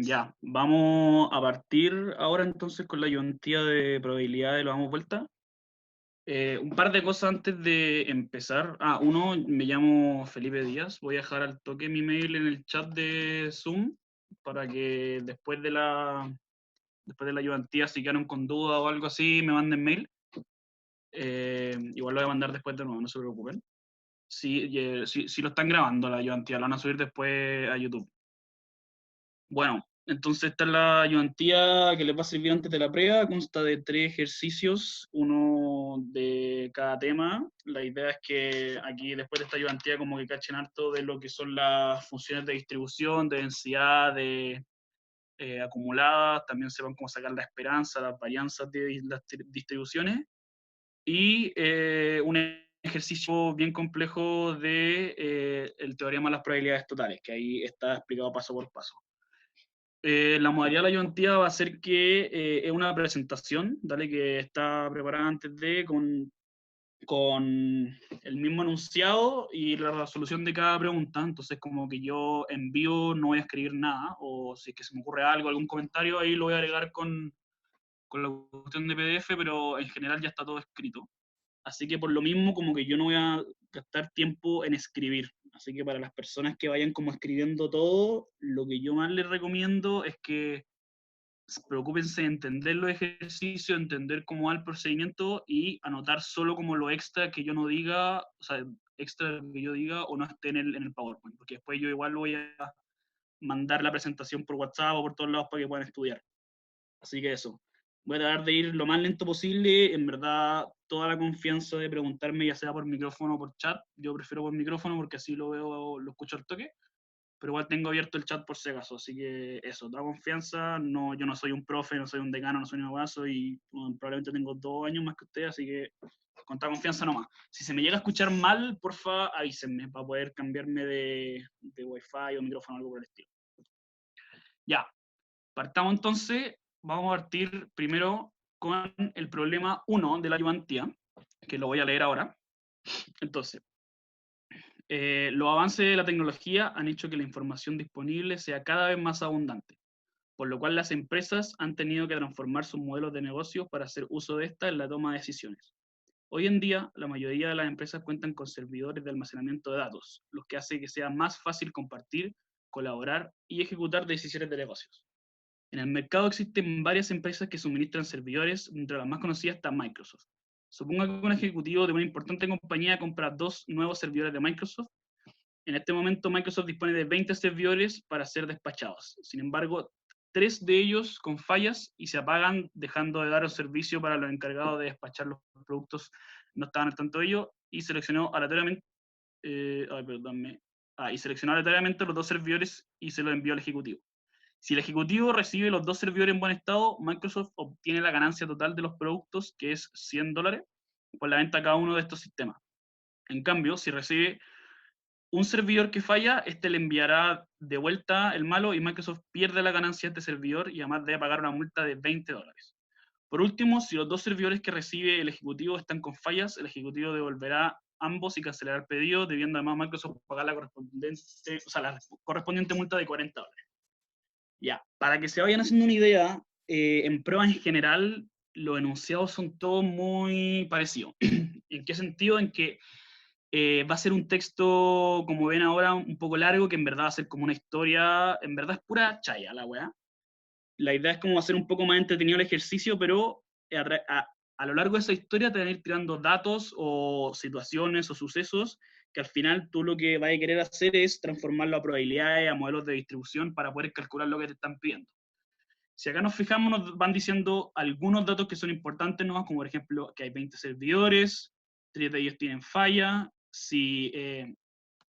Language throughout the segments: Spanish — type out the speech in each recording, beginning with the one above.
Ya, vamos a partir ahora entonces con la ayudantía de probabilidades, lo damos vuelta. Un par de cosas antes de empezar. Uno, me llamo Felipe Díaz, voy a dejar al toque mi mail en el chat de Zoom para que después de la ayudantía, si quedaron con duda o algo así, me manden mail. Igual lo voy a mandar después de nuevo, no se preocupen. Si lo están grabando la ayudantía, lo van a subir después a YouTube. Bueno, entonces esta es la ayudantía que les va a servir antes de la prueba. Consta de 3 ejercicios, uno de cada tema. La idea es que aquí después de esta ayudantía como que cachen harto de lo que son las funciones de distribución, de densidad, de acumuladas. También sepan cómo sacar la esperanza, las varianzas de las distribuciones. Y un ejercicio bien complejo de el teorema de las probabilidades totales, que ahí está explicado paso por paso. La modalidad de la ayudantía va a ser que es una presentación, ¿dale? Que está preparada antes con el mismo enunciado y la resolución de cada pregunta. Entonces, como que yo en vivo no voy a escribir nada, o si es que se me ocurre algo, algún comentario, ahí lo voy a agregar con la cuestión de PDF, pero en general ya está todo escrito. Así que por lo mismo, como que yo no voy a gastar tiempo en escribir. Así que para las personas que vayan como escribiendo todo, lo que yo más les recomiendo es que preocúpense de entender los ejercicios, entender cómo va el procedimiento y anotar solo como lo extra que yo no diga, o sea, extra que yo diga o no esté en el PowerPoint, porque después yo igual voy a mandar la presentación por WhatsApp o por todos lados para que puedan estudiar. Así que eso. Voy a tratar de ir lo más lento posible. En verdad, toda la confianza de preguntarme, ya sea por micrófono o por chat. Yo prefiero por micrófono porque así lo veo, lo escucho al toque, pero igual tengo abierto el chat por si acaso, así que eso, toda confianza. No, yo no soy un profe, no soy un decano, no soy un abazo y bueno, probablemente tengo 2 años más que usted, así que con toda confianza nomás. Si se me llega a escuchar mal, porfa, avísenme para poder cambiarme de Wi-Fi o micrófono o algo por el estilo. Ya, partamos entonces. Vamos a partir primero con el problema 1 de la ayudantía, que lo voy a leer ahora. Entonces, los avances de la tecnología han hecho que la información disponible sea cada vez más abundante, por lo cual las empresas han tenido que transformar sus modelos de negocio para hacer uso de esta en la toma de decisiones. Hoy en día, la mayoría de las empresas cuentan con servidores de almacenamiento de datos, lo que hace que sea más fácil compartir, colaborar y ejecutar decisiones de negocios. En el mercado existen varias empresas que suministran servidores, entre las más conocidas está Microsoft. Suponga que un ejecutivo de una importante compañía compra 2 nuevos servidores de Microsoft. En este momento Microsoft dispone de 20 servidores para ser despachados. Sin embargo, 3 de ellos con fallas y se apagan, dejando de dar el servicio para los encargados de despachar los productos. No estaban al tanto de ello y seleccionó aleatoriamente, y seleccionó aleatoriamente los 2 servidores y se los envió al ejecutivo. Si el ejecutivo recibe los 2 servidores en buen estado, Microsoft obtiene la ganancia total de los productos, que es $100, por la venta de cada uno de estos sistemas. En cambio, si recibe un servidor que falla, este le enviará de vuelta el malo y Microsoft pierde la ganancia de este servidor y además debe pagar una multa de $20. Por último, si los 2 servidores que recibe el ejecutivo están con fallas, el ejecutivo devolverá ambos y cancelará el pedido, debiendo además Microsoft pagar la correspondiente multa de $40. Ya, para que se vayan haciendo una idea, en pruebas en general, los enunciados son todos muy parecidos. ¿En qué sentido? En que va a ser un texto, como ven ahora, un poco largo, que en verdad va a ser como una historia, en verdad es pura chaya la weá. La idea es como hacer un poco más entretenido el ejercicio, pero a lo largo de esa historia te van a ir tirando datos o situaciones o sucesos que al final tú lo que vas a querer hacer es transformarlo a probabilidades, a modelos de distribución para poder calcular lo que te están pidiendo. Si acá nos fijamos, nos van diciendo algunos datos que son importantes, ¿no? Como por ejemplo que hay 20 servidores, 3 de ellos tienen falla. Si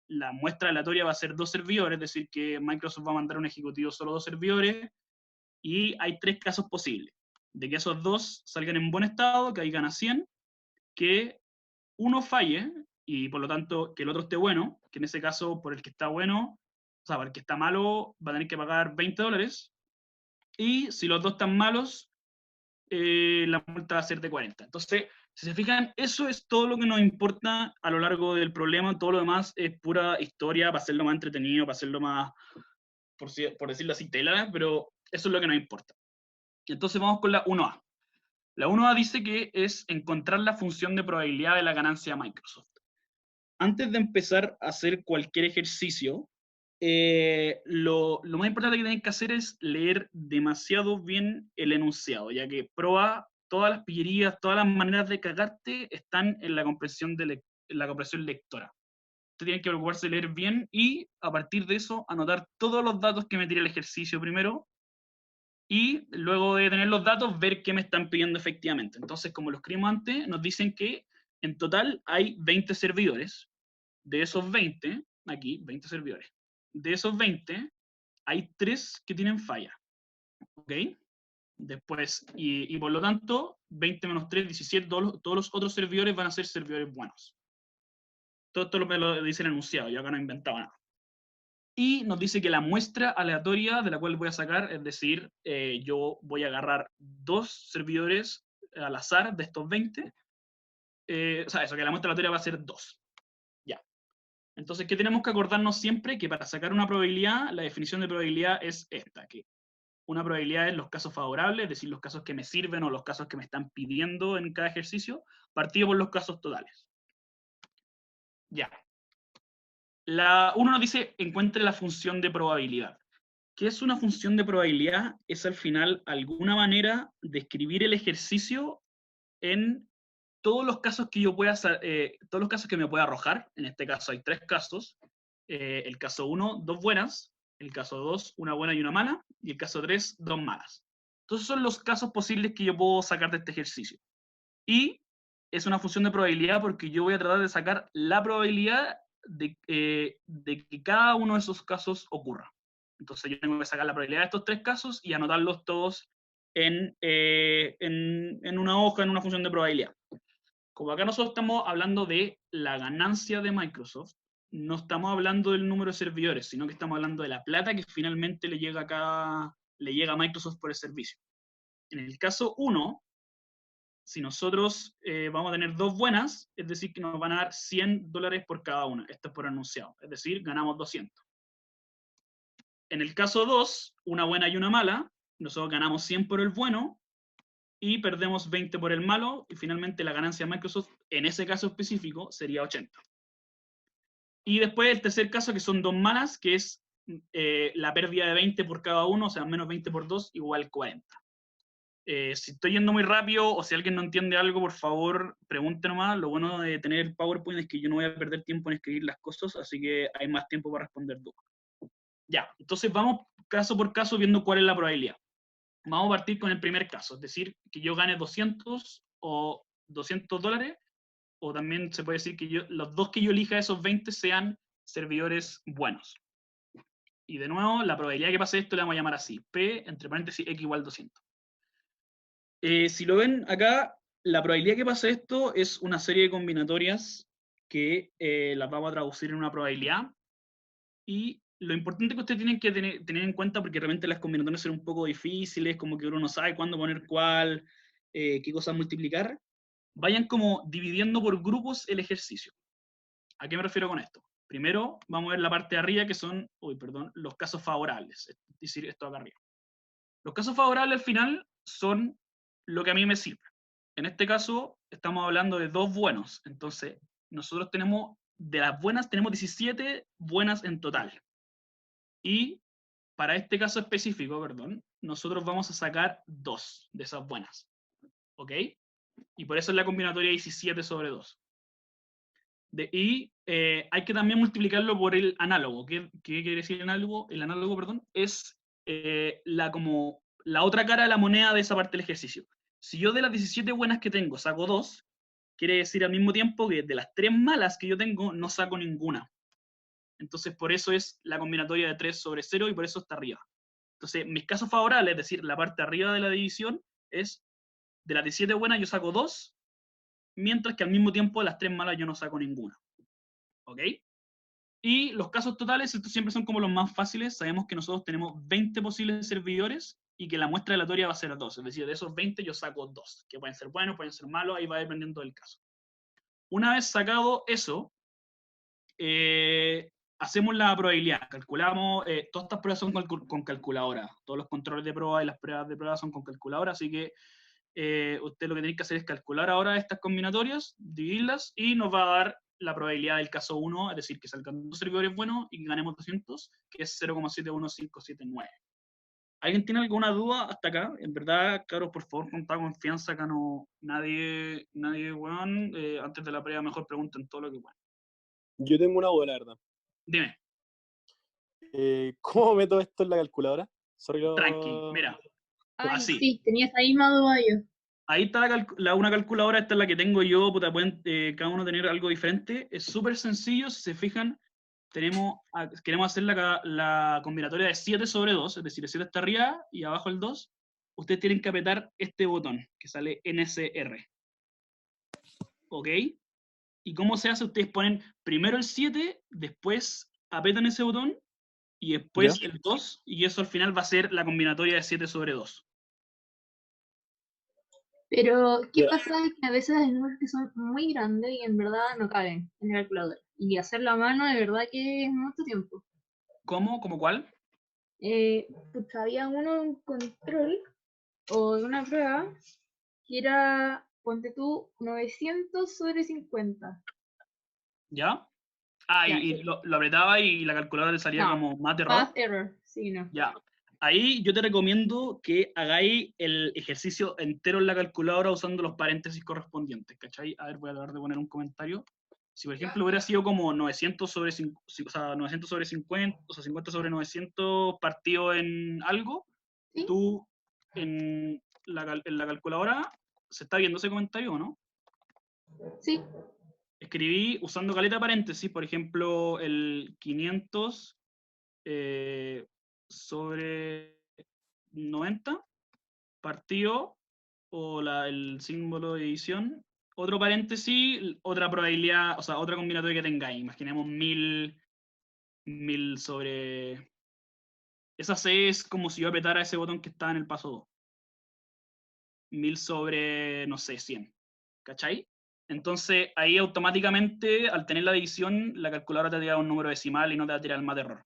la muestra aleatoria va a ser 2 servidores, es decir, que Microsoft va a mandar a un ejecutivo solo 2 servidores, y hay 3 casos posibles. De que esos 2 salgan en buen estado, que ahí gana 100, que uno falle, y por lo tanto que el otro esté bueno, que en ese caso por el que está bueno, o sea, por el que está malo va a tener que pagar $20, y si los 2 están malos, la multa va a ser de 40. Entonces, si se fijan, eso es todo lo que nos importa a lo largo del problema. Todo lo demás es pura historia para hacerlo más entretenido, para hacerlo más, por decirlo así, tela, pero eso es lo que nos importa. Entonces vamos con la 1A. La 1A dice que es encontrar la función de probabilidad de la ganancia de Microsoft. Antes de empezar a hacer cualquier ejercicio, lo más importante que tienen que hacer es leer demasiado bien el enunciado, ya que proba todas las pillerías, todas las maneras de cagarte están en la comprensión, en la comprensión lectora. Usted tiene que preocuparse de leer bien y a partir de eso anotar todos los datos que me tira el ejercicio primero y luego de tener los datos ver qué me están pidiendo efectivamente. Entonces, como lo escribimos antes, nos dicen que en total hay 20 servidores. De esos 20, aquí, 20 servidores. De esos 20, hay 3 que tienen falla. ¿Ok? Después, y por lo tanto, 20 menos 3, 17, todos los otros servidores van a ser servidores buenos. Todo esto me lo dice el enunciado, yo acá no he inventado nada. Y nos dice que la muestra aleatoria de la cual voy a sacar, es decir, yo voy a agarrar 2 servidores al azar de estos 20. O sea, eso, que la muestra aleatoria va a ser 2. Ya. Entonces, ¿qué tenemos que acordarnos siempre? Que para sacar una probabilidad, la definición de probabilidad es esta, que una probabilidad es los casos favorables, es decir, los casos que me sirven o los casos que me están pidiendo en cada ejercicio, partido por los casos totales. Ya. Uno nos dice, encuentre la función de probabilidad. ¿Qué es una función de probabilidad? Es al final alguna manera de escribir el ejercicio en todos los casos que yo pueda, todos los casos que me pueda arrojar. En este caso hay 3 casos. El caso 1, 2 buenas. El caso 2, una buena y una mala. Y el caso 3, 2 malas. Entonces son los casos posibles que yo puedo sacar de este ejercicio. Y es una función de probabilidad porque yo voy a tratar de sacar la probabilidad de que cada uno de esos casos ocurra. Entonces yo tengo que sacar la probabilidad de estos 3 casos y anotarlos todos en una hoja, en una función de probabilidad. Como acá nosotros estamos hablando de la ganancia de Microsoft, no estamos hablando del número de servidores, sino que estamos hablando de la plata que finalmente le llega a Microsoft por el servicio. En el caso 1, si nosotros vamos a tener 2 buenas, es decir, que nos van a dar $100 por cada una. Esto es por anunciado, es decir, ganamos 200. En el caso 2, una buena y una mala, nosotros ganamos 100 por el bueno y perdemos 20 por el malo, y finalmente la ganancia de Microsoft, en ese caso específico, sería 80. Y después el tercer caso, que son 2 malas, que es la pérdida de 20 por cada uno, o sea, menos 20 por 2, igual 40. Si estoy yendo muy rápido o si alguien no entiende algo, por favor, pregunte nomás. Lo bueno de tener el PowerPoint es que yo no voy a perder tiempo en escribir las cosas, así que hay más tiempo para responder dudas. Ya, entonces vamos caso por caso viendo cuál es la probabilidad. Vamos a partir con el primer caso, es decir, que yo gane 200 o $200, o también se puede decir que los 2 que yo elija de esos 20 sean servidores buenos. Y de nuevo, la probabilidad que pase esto le vamos a llamar así, P, entre paréntesis, X igual 200. Si lo ven acá, la probabilidad que pase esto es una serie de combinatorias que las vamos a traducir en una probabilidad. Y lo importante que ustedes tienen que tener en cuenta, porque realmente las combinatorias son un poco difíciles, como que uno no sabe cuándo poner cuál, qué cosas multiplicar, vayan como dividiendo por grupos el ejercicio. ¿A qué me refiero con esto? Primero vamos a ver la parte de arriba, que son, los casos favorables, es decir, esto acá arriba. Los casos favorables al final son lo que a mí me sirve. En este caso estamos hablando de 2 buenos, entonces nosotros tenemos, de las buenas tenemos 17 buenas en total. Y para este caso específico, perdón, nosotros vamos a sacar 2 de esas buenas. ¿Ok? Y por eso es la combinatoria 17 sobre 2. Y hay que también multiplicarlo por el análogo. ¿Qué quiere decir el análogo? El análogo, perdón, es como la otra cara de la moneda de esa parte del ejercicio. Si yo de las 17 buenas que tengo saco 2, quiere decir al mismo tiempo que de las 3 malas que yo tengo no saco ninguna. Entonces por eso es la combinatoria de 3 sobre 0 y por eso está arriba. Entonces mis casos favorables, es decir, la parte arriba de la división, es de las 17 buenas yo saco 2, mientras que al mismo tiempo de las 3 malas yo no saco ninguna. ¿Ok? Y los casos totales, estos siempre son como los más fáciles. Sabemos que nosotros tenemos 20 posibles servidores y que la muestra aleatoria va a ser 2. Es decir, de esos 20 yo saco 2, que pueden ser buenos, pueden ser malos, ahí va dependiendo del caso. Una vez sacado eso, hacemos la probabilidad, calculamos, todas estas pruebas son con calculadora, todos los controles de prueba y las pruebas de prueba son con calculadora, así que usted lo que tiene que hacer es calcular ahora estas combinatorias, dividirlas, y nos va a dar la probabilidad del caso 1, es decir, que salgan 2 servidores buenos y que ganemos 200, que es 0,71579. ¿Alguien tiene alguna duda hasta acá? En verdad, claro, por favor, con toda confianza, acá no, nadie, weón, antes de la prueba mejor pregunten todo lo que puedan. Yo tengo una duda, la verdad. Dime. ¿Cómo meto esto en la calculadora? Tranqui, mira. Ay, Así. sí, tenía esa misma duda yo. Ahí está una calculadora, esta es la que tengo yo, puta, pueden cada uno tener algo diferente. Es súper sencillo, si se fijan, queremos hacer la combinatoria de 7 sobre 2, es decir, el 7 está arriba y abajo el 2. Ustedes tienen que apretar este botón, que sale NSR. ¿Ok? ¿Y cómo se hace? Ustedes ponen primero el 7, después apretan ese botón, y después el 2, y eso al final va a ser la combinatoria de 7 sobre 2. Pero, ¿qué pasa? Que a veces hay números que son muy grandes y en verdad no caben en el calculador. Y hacerlo a mano de verdad que es mucho tiempo. ¿Cómo? ¿Cómo cuál? Pues había un control o una prueba que era, ponte tú, 900 sobre 50. ¿Ya? Ya. Y lo apretaba y la calculadora le salía No, como más error. Math error, sí, no. Ya. Ahí yo te recomiendo que hagáis el ejercicio entero en la calculadora usando los paréntesis correspondientes, ¿cachai? A ver, voy a tratar de poner un comentario. Si, por ejemplo, hubiera sido como 900 sobre 900 sobre 50, o sea, 50 sobre 900 partido en algo, ¿Sí? tú en la calculadora, ¿se está viendo ese comentario o no? Sí. Escribí usando caleta paréntesis, por ejemplo, el 500 sobre 90 partido o el símbolo de división, otro paréntesis, otra probabilidad, o sea, otra combinatoria que tengáis. Imaginemos 1000 sobre... Esa C es como si yo apretara ese botón que está en el paso 2. 1000 sobre, no sé, 100. ¿Cachai? Entonces, ahí automáticamente, al tener la división, la calculadora te tira un número decimal y no te va a tirar el más de error.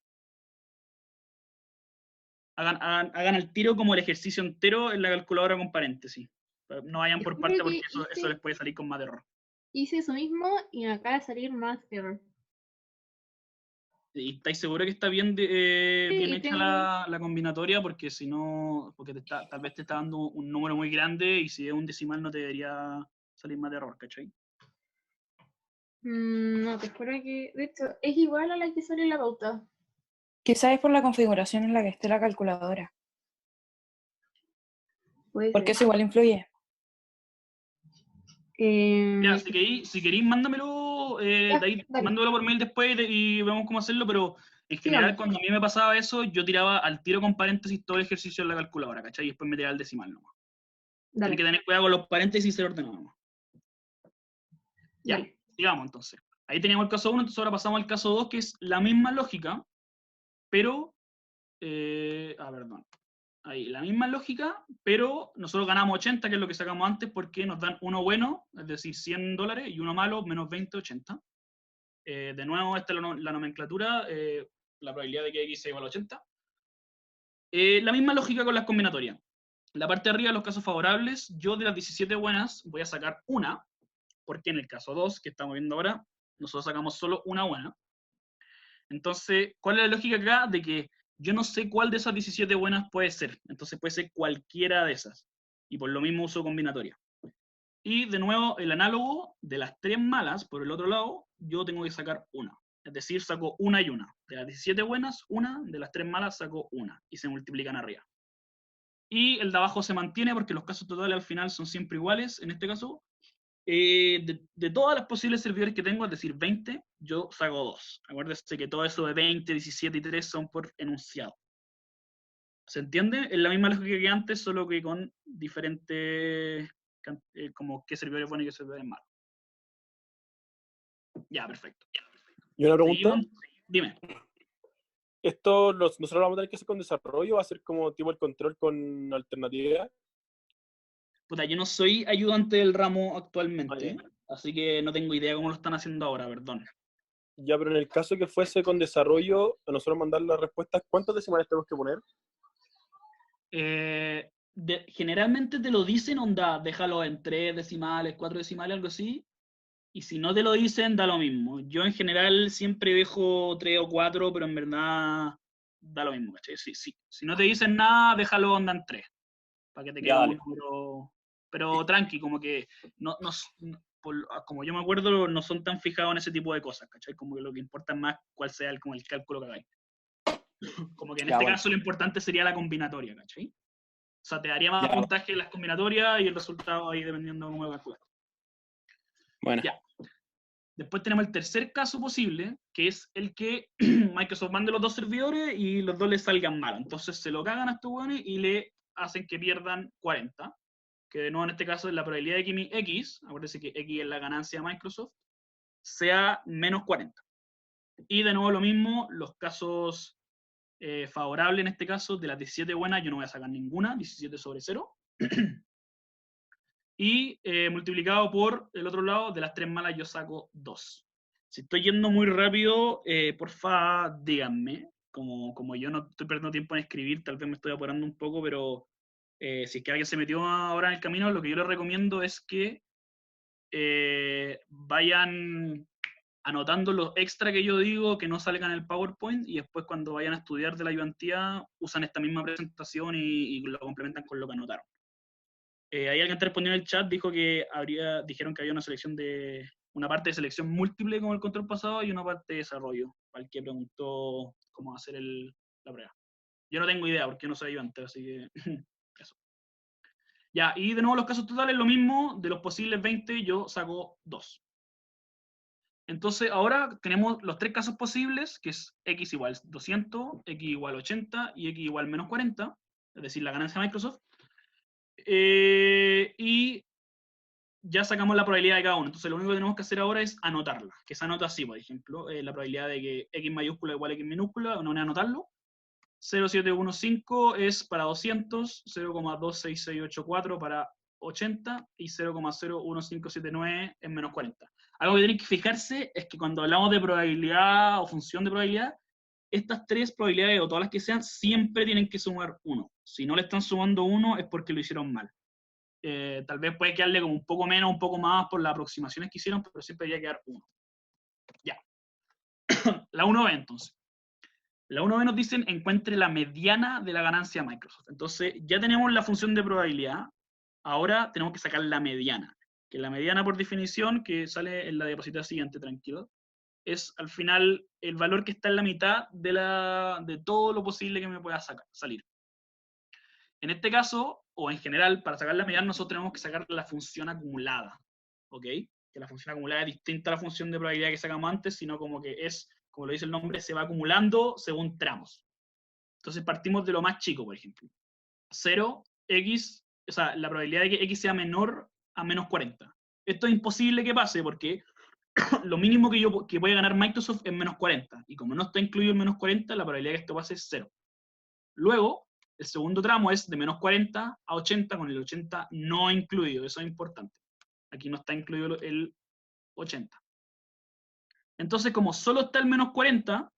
Hagan al tiro como el ejercicio entero en la calculadora con paréntesis. No vayan por parte porque eso les puede salir con más de error. Hice eso mismo y me acaba de salir más error. ¿Y estáis seguros que está bien, Sí, bien hecha la combinatoria? Porque si no, porque tal vez te está dando un número muy grande y si es un decimal no te debería salir más de error, ¿cachai? No, te juro que, de hecho, es igual a la que sale en la pauta. Quizás es por la configuración en la que esté la calculadora. Puede Porque ser. eso igual influye. Ya, si queréis, mándamelo, de ahí, dale. mándamelo por mail después y vemos cómo hacerlo, pero en general, cuando a mí me pasaba eso, yo tiraba al tiro con paréntesis todo el ejercicio en la calculadora, ¿cachai? Y después me tiraba el decimal nomás. Tienes que tener cuidado con los paréntesis y ser ordenado nomás. Ya, Dale. sigamos entonces. Ahí teníamos el caso 1, entonces ahora pasamos al caso 2, que es la misma lógica, pero... perdón. Ahí, la misma lógica, pero nosotros ganamos 80, que es lo que sacamos antes, porque nos dan uno bueno, es decir, $100, y uno malo, menos 20, 80. De nuevo, esta es la nomenclatura, la probabilidad de que x sea igual a 80. La misma lógica con las combinatorias. La parte de arriba, los casos favorables, yo de las 17 buenas voy a sacar una, porque en el caso 2, que estamos viendo ahora, nosotros sacamos solo una buena. Entonces, ¿cuál es la lógica acá? De que yo no sé cuál de esas 17 buenas puede ser. Entonces puede ser cualquiera de esas. Y por lo mismo uso combinatoria. Y de nuevo, el análogo de las 3 malas, por el otro lado, yo tengo que sacar una. Es decir, saco una y una. De las 17 buenas, una. De las 3 malas, saco una. Y se multiplican arriba. Y el de abajo se mantiene porque los casos totales al final son siempre iguales. En este caso, de todas las posibles servidores que tengo, es decir, 20, yo saco 2. Acuérdense que todo eso de 20, 17 y 3 son por enunciado. ¿Se entiende? Es la misma lógica que antes, solo que con diferentes, como qué servidor es bueno y qué servidor es malo. Ya, perfecto. Y una pregunta. ¿Seguimos? Dime. ¿Esto nosotros lo vamos a tener que hacer con desarrollo? ¿Va a ser como tipo el control con alternativa? Puta, yo no soy ayudante del ramo actualmente, así que no tengo idea cómo lo están haciendo ahora, perdón. Ya, pero en el caso que fuese con desarrollo, a nosotros mandar las respuestas, ¿cuántos decimales tenemos que poner? Generalmente te lo dicen, onda, déjalo en 3 decimales, 4 decimales, algo así. Y si no te lo dicen, da lo mismo. Yo en general siempre dejo 3 o 4, pero en verdad da lo mismo, ¿cachai? Si no te dicen nada, déjalo onda en 3, para que te quede Ya, un dale. número. Pero tranqui, como que como yo me acuerdo, no son tan fijados en ese tipo de cosas, ¿cachai? Como que lo que importa es más cuál sea como el cálculo que hagáis. Como que en Ya, este bueno. caso lo importante sería la combinatoria, ¿cachai? O sea, te daría más Ya, puntaje en las combinatorias y el resultado ahí dependiendo de cómo lo calculas. bueno. Ya. Después tenemos el tercer caso posible, que es el que Microsoft mande los dos servidores y los dos les salgan mal. Entonces se lo cagan a estos hueones y le hacen que pierdan 40, que de nuevo en este caso es la probabilidad de que X, acuérdense que X es la ganancia de Microsoft, sea menos 40. Y de nuevo lo mismo, los casos favorables en este caso, de las 17 buenas yo no voy a sacar ninguna, 17 sobre 0. Y multiplicado por el otro lado, de las 3 malas yo saco 2. Si estoy yendo muy rápido, porfa, díganme. Como yo no estoy perdiendo tiempo en escribir, tal vez me estoy apurando un poco, pero si es que alguien se metió ahora en el camino, lo que yo les recomiendo es que vayan anotando los extra que yo digo, que no salgan en el PowerPoint, y después cuando vayan a estudiar de la ayudantía, usan esta misma presentación y lo complementan con lo que anotaron. Hay alguien que respondió en el chat, dijeron que había una parte de selección múltiple como el control pasado y una parte de desarrollo, al que preguntó cómo hacer la prueba. Yo no tengo idea porque yo no soy ayudante, así que eso. Ya, y de nuevo los casos totales, lo mismo, de los posibles 20 yo saco 2. Entonces ahora tenemos los 3 casos posibles, que es x igual 200, x igual 80 y x igual menos 40, es decir, la ganancia de Microsoft. Y ya sacamos la probabilidad de cada uno. Entonces lo único que tenemos que hacer ahora es anotarla, que se anota así, por ejemplo, la probabilidad de que x mayúscula igual a x minúscula, una manera de anotarlo. 0,715 es para 200, 0,26684 para 80 y 0,01579 es menos 40. Algo que tienen que fijarse es que cuando hablamos de probabilidad o función de probabilidad, estas 3 probabilidades o todas las que sean siempre tienen que sumar 1. Si no le están sumando 1 es porque lo hicieron mal. Tal vez puede quedarle como un poco menos, un poco más por las aproximaciones que hicieron, pero siempre debería quedar 1. Ya. La 1B entonces. La 1B nos dicen encuentre la mediana de la ganancia de Microsoft. Entonces ya tenemos la función de probabilidad, ahora tenemos que sacar la mediana. Que la mediana por definición, que sale en la diapositiva siguiente, tranquilo, es al final el valor que está en la mitad de todo lo posible que me pueda salir. En este caso, o en general, para sacar la mediana nosotros tenemos que sacar la función acumulada, ¿ok? Que la función acumulada es distinta a la función de probabilidad que sacamos antes, sino como que es, como lo dice el nombre, se va acumulando según tramos. Entonces partimos de lo más chico, por ejemplo. 0, x, o sea, la probabilidad de que x sea menor a menos 40. Esto es imposible que pase porque lo mínimo que puede ganar Microsoft es menos 40. Y como no está incluido en menos 40, la probabilidad de que esto pase es 0. Luego, el segundo tramo es de menos 40 a 80, con el 80 no incluido. Eso es importante. Aquí no está incluido el 80. Entonces, como solo está el menos 40,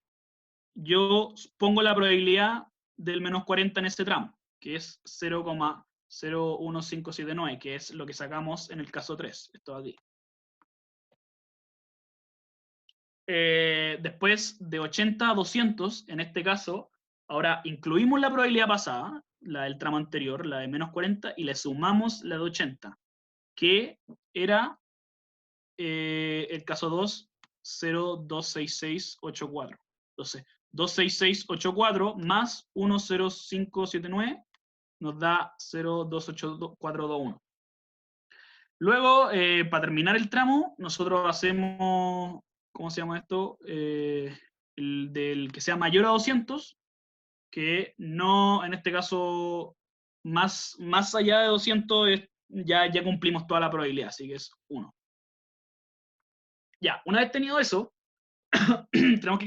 yo pongo la probabilidad del menos 40 en ese tramo, que es 0,01579, que es lo que sacamos en el caso 3. Esto aquí. Después de 80 a 200, en este caso, ahora incluimos la probabilidad pasada, la del tramo anterior, la de menos 40, y le sumamos la de 80, que era el caso 2, 0,26684. Entonces, 26684 más 10579 nos da 0,28421. Luego, para terminar el tramo, nosotros hacemos, ¿cómo se llama esto? El del que sea mayor a 200, que no, en este caso, más allá de 200 ya cumplimos toda la probabilidad, así que es 1. Ya, una vez tenido eso, tenemos que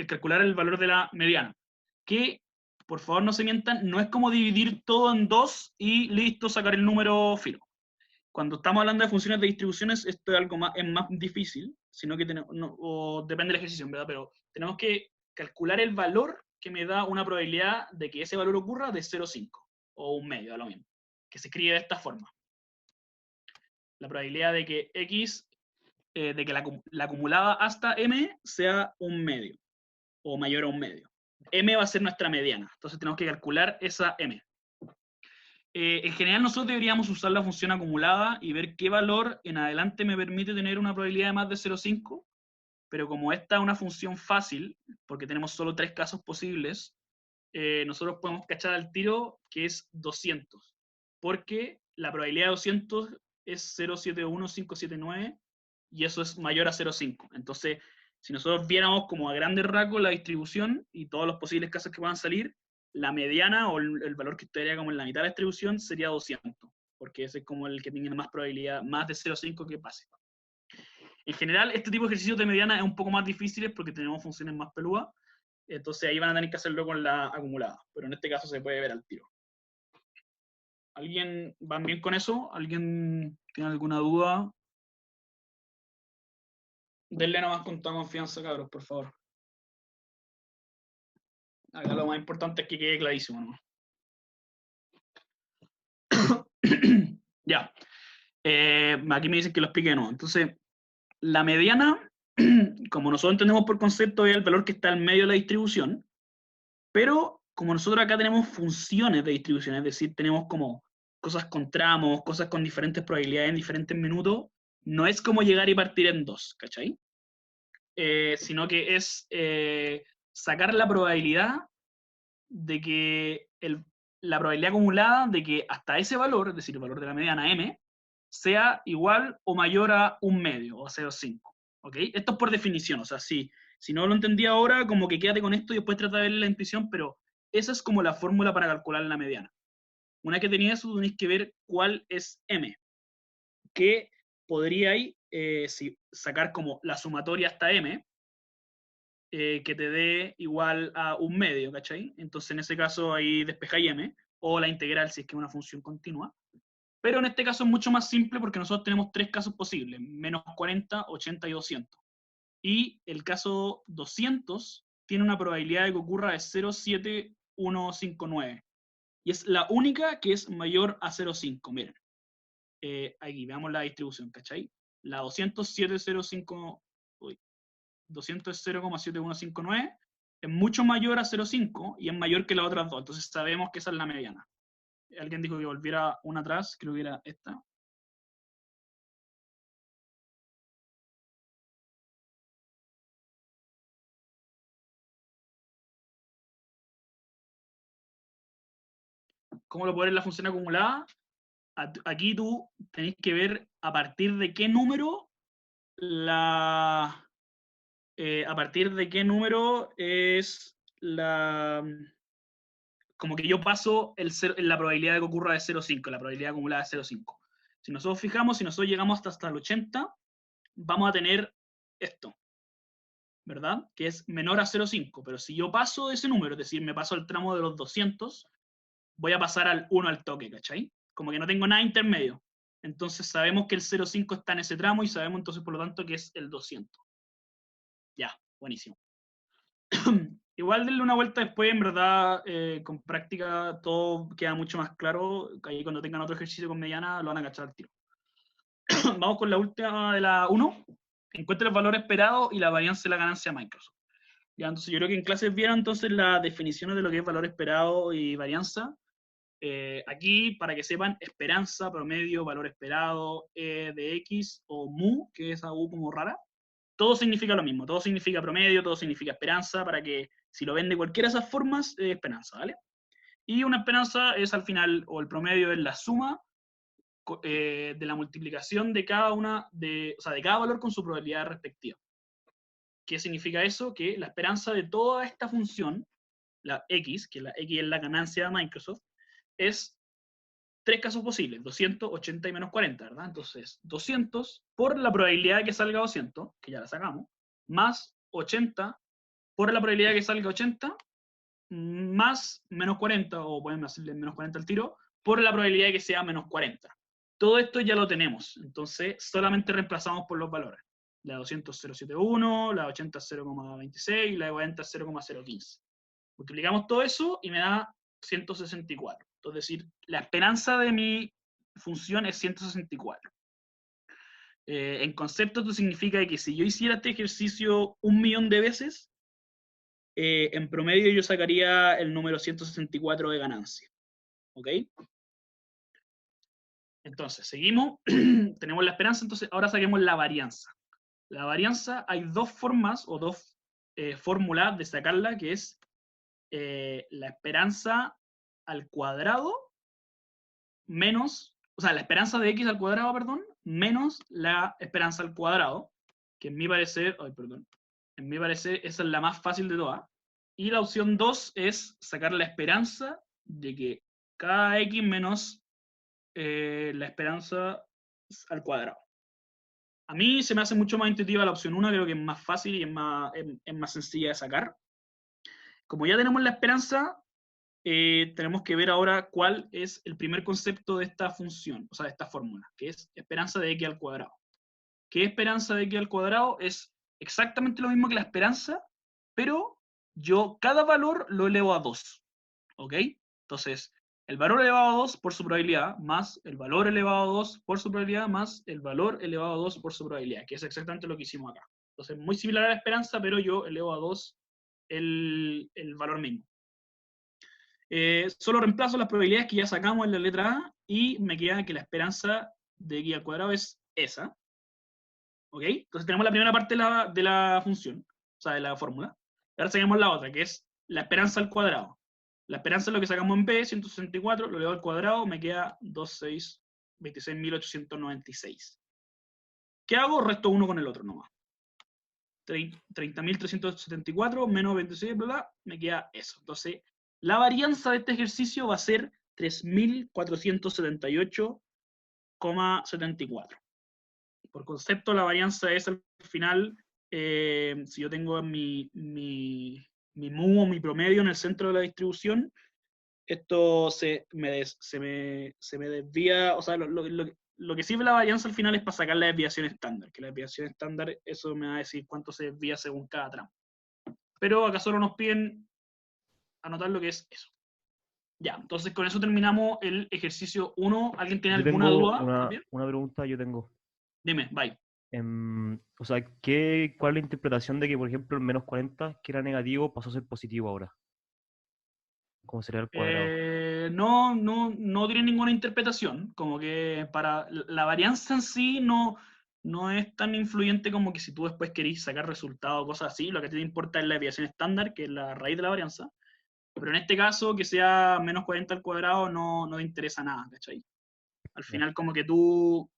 calcular el valor de la mediana, que, por favor no se mientan, no es como dividir todo en 2 y listo, sacar el número filo. Cuando estamos hablando de funciones de distribuciones, esto es algo más, es más difícil, sino que tenemos, o depende del ejercicio, en verdad, pero tenemos que calcular el valor que me da una probabilidad de que ese valor ocurra de 0,5, o un medio, da lo mismo, que se escribe de esta forma. La probabilidad de que X, de que la acumulada hasta M sea un medio, o mayor a un medio. M va a ser nuestra mediana, entonces tenemos que calcular esa M. En general nosotros deberíamos usar la función acumulada y ver qué valor en adelante me permite tener una probabilidad de más de 0,5, pero como esta es una función fácil, porque tenemos solo 3 casos posibles, nosotros podemos cachar al tiro que es 200, porque la probabilidad de 200 es 0,71579 y eso es mayor a 0,5. Entonces, si nosotros viéramos como a grandes rasgos la distribución y todos los posibles casos que puedan salir, la mediana o el valor que estaría como en la mitad de la distribución sería 200, porque ese es como el que tiene más probabilidad, más de 0,5 que pase. En general, este tipo de ejercicios de mediana es un poco más difíciles porque tenemos funciones más peludas, entonces ahí van a tener que hacerlo con la acumulada, pero en este caso se puede ver al tiro. ¿Alguien van bien con eso? ¿Alguien tiene alguna duda? Denle nomás con toda confianza, cabros, por favor. Acá lo más importante es que quede clarísimo, ¿no? Ya. Aquí me dicen que lo explique de nuevo. Entonces, la mediana, como nosotros entendemos por concepto, es el valor que está en medio de la distribución, pero como nosotros acá tenemos funciones de distribución, es decir, tenemos como cosas con tramos, cosas con diferentes probabilidades en diferentes minutos, no es como llegar y partir en dos, ¿cachai? Sino que es sacar la probabilidad de que la probabilidad acumulada de que hasta ese valor, es decir, el valor de la mediana m, sea igual o mayor a un medio, o a 0,5. ¿Ok? Esto es por definición, o sea, si no lo entendí ahora, como que quédate con esto y después trata de ver la intuición, pero esa es como la fórmula para calcular la mediana. Una vez que tenéis eso, tenéis que ver cuál es m, que podríais sacar como la sumatoria hasta m, que te dé igual a un medio, ¿cachai? Entonces en ese caso ahí despejáis m, o la integral si es que es una función continua. Pero en este caso es mucho más simple porque nosotros tenemos 3 casos posibles, menos 40, 80 y 200. Y el caso 200 tiene una probabilidad de que ocurra de 0,7159. Y es la única que es mayor a 0,5. Miren, aquí veamos la distribución, ¿cachai? La 200, 705, 200 es 0,7159, es mucho mayor a 0,5 y es mayor que las otras dos. Entonces sabemos que esa es la mediana. Alguien dijo que volviera una atrás, creo que era esta. ¿Cómo lo puedo ver en la función acumulada? Aquí tú tenés que ver a partir de qué número a partir de qué número es como que yo paso la probabilidad de que ocurra de 0,5, la probabilidad acumulada de 0,5. Si nosotros fijamos, si nosotros llegamos hasta el 80, vamos a tener esto, ¿verdad? Que es menor a 0,5, pero si yo paso de ese número, es decir, me paso al tramo de los 200, voy a pasar al 1 al toque, ¿cachai? Como que no tengo nada intermedio. Entonces sabemos que el 0,5 está en ese tramo y sabemos entonces por lo tanto que es el 200. Ya, buenísimo. Igual denle una vuelta después, en verdad, con práctica todo queda mucho más claro. Ahí cuando tengan otro ejercicio con mediana lo van a cachar al tiro. Vamos con la última de la 1. Encuentra el valor esperado y la varianza de la ganancia de Microsoft. Ya, entonces yo creo que en clases vieron entonces las definiciones de lo que es valor esperado y varianza. Aquí, para que sepan, esperanza, promedio, valor esperado, E de X o mu, que es U como rara, todo significa lo mismo, todo significa promedio, todo significa esperanza, para que si lo ven de cualquiera de esas formas, es esperanza, ¿vale? Y una esperanza es al final, o el promedio es la suma de la multiplicación de cada de cada valor con su probabilidad respectiva. ¿Qué significa eso? Que la esperanza de toda esta función, la X, que la X es la ganancia de Microsoft, es 3 casos posibles, 200, 80 y menos 40, ¿verdad? Entonces, 200 por la probabilidad de que salga 200, que ya la sacamos, más 80 por la probabilidad de que salga 80, más menos 40, o pueden hacerle menos 40 al tiro, por la probabilidad de que sea menos 40. Todo esto ya lo tenemos, entonces solamente reemplazamos por los valores. la de 200 0,71, la de 80 0,26 y la de 40 0,015. Multiplicamos todo eso y me da 164. Es decir, la esperanza de mi función es 164. En concepto esto significa que si yo hiciera este ejercicio 1.000.000 de veces, en promedio yo sacaría el número 164 de ganancia. ¿Ok? Entonces, seguimos. Tenemos la esperanza, entonces ahora saquemos la varianza. La varianza, hay dos formas o dos fórmulas de sacarla, que es la esperanza al cuadrado menos, o sea, la esperanza de x al cuadrado, perdón, menos la esperanza al cuadrado, que en mi parecer, esa es la más fácil de todas. Y la opción 2 es sacar la esperanza de que cada x menos la esperanza al cuadrado. A mí se me hace mucho más intuitiva la opción 1, creo que es más fácil y es más sencilla de sacar. Como ya tenemos la esperanza, tenemos que ver ahora cuál es el primer concepto de esta función, o sea, de esta fórmula, que es esperanza de x al cuadrado. ¿Qué esperanza de x al cuadrado? Es exactamente lo mismo que la esperanza, pero yo cada valor lo elevo a 2. ¿Ok? Entonces, el valor elevado a 2 por su probabilidad, más el valor elevado a 2 por su probabilidad, más el valor elevado a 2 por su probabilidad, que es exactamente lo que hicimos acá. Entonces, muy similar a la esperanza, pero yo elevo a 2 el valor mismo. Solo reemplazo las probabilidades que ya sacamos en la letra A y me queda que la esperanza de x al cuadrado es esa. ¿Ok? Entonces tenemos la primera parte de la función, o sea, de la fórmula. Ahora sacamos la otra, que es la esperanza al cuadrado. La esperanza es lo que sacamos en B, 164, lo elevo al cuadrado, me queda 26.896. ¿Qué hago? Resto uno con el otro nomás. 30.374 menos 26, bla, bla, me queda eso. Entonces, la varianza de este ejercicio va a ser 3.478,74. Por concepto, la varianza es al final, si yo tengo mi mu o mi promedio en el centro de la distribución, esto se me desvía, o sea, lo que sirve la varianza al final es para sacar la desviación estándar, que la desviación estándar, eso me va a decir cuánto se desvía según cada tramo. Pero acá solo nos piden anotar lo que es eso. Ya, entonces con eso terminamos el ejercicio 1. ¿Alguien tiene alguna duda? Una pregunta yo tengo. Dime, bye. O sea, ¿cuál es la interpretación de que, por ejemplo, el menos 40, que era negativo, pasó a ser positivo ahora? ¿Cómo sería el cuadrado? No tiene ninguna interpretación, como que para la varianza en sí no es tan influyente como que si tú después querís sacar resultados o cosas así, lo que te importa es la desviación estándar, que es la raíz de la varianza, pero en este caso que sea menos 40 al cuadrado no te interesa nada, ¿cachai? Al final como que tú,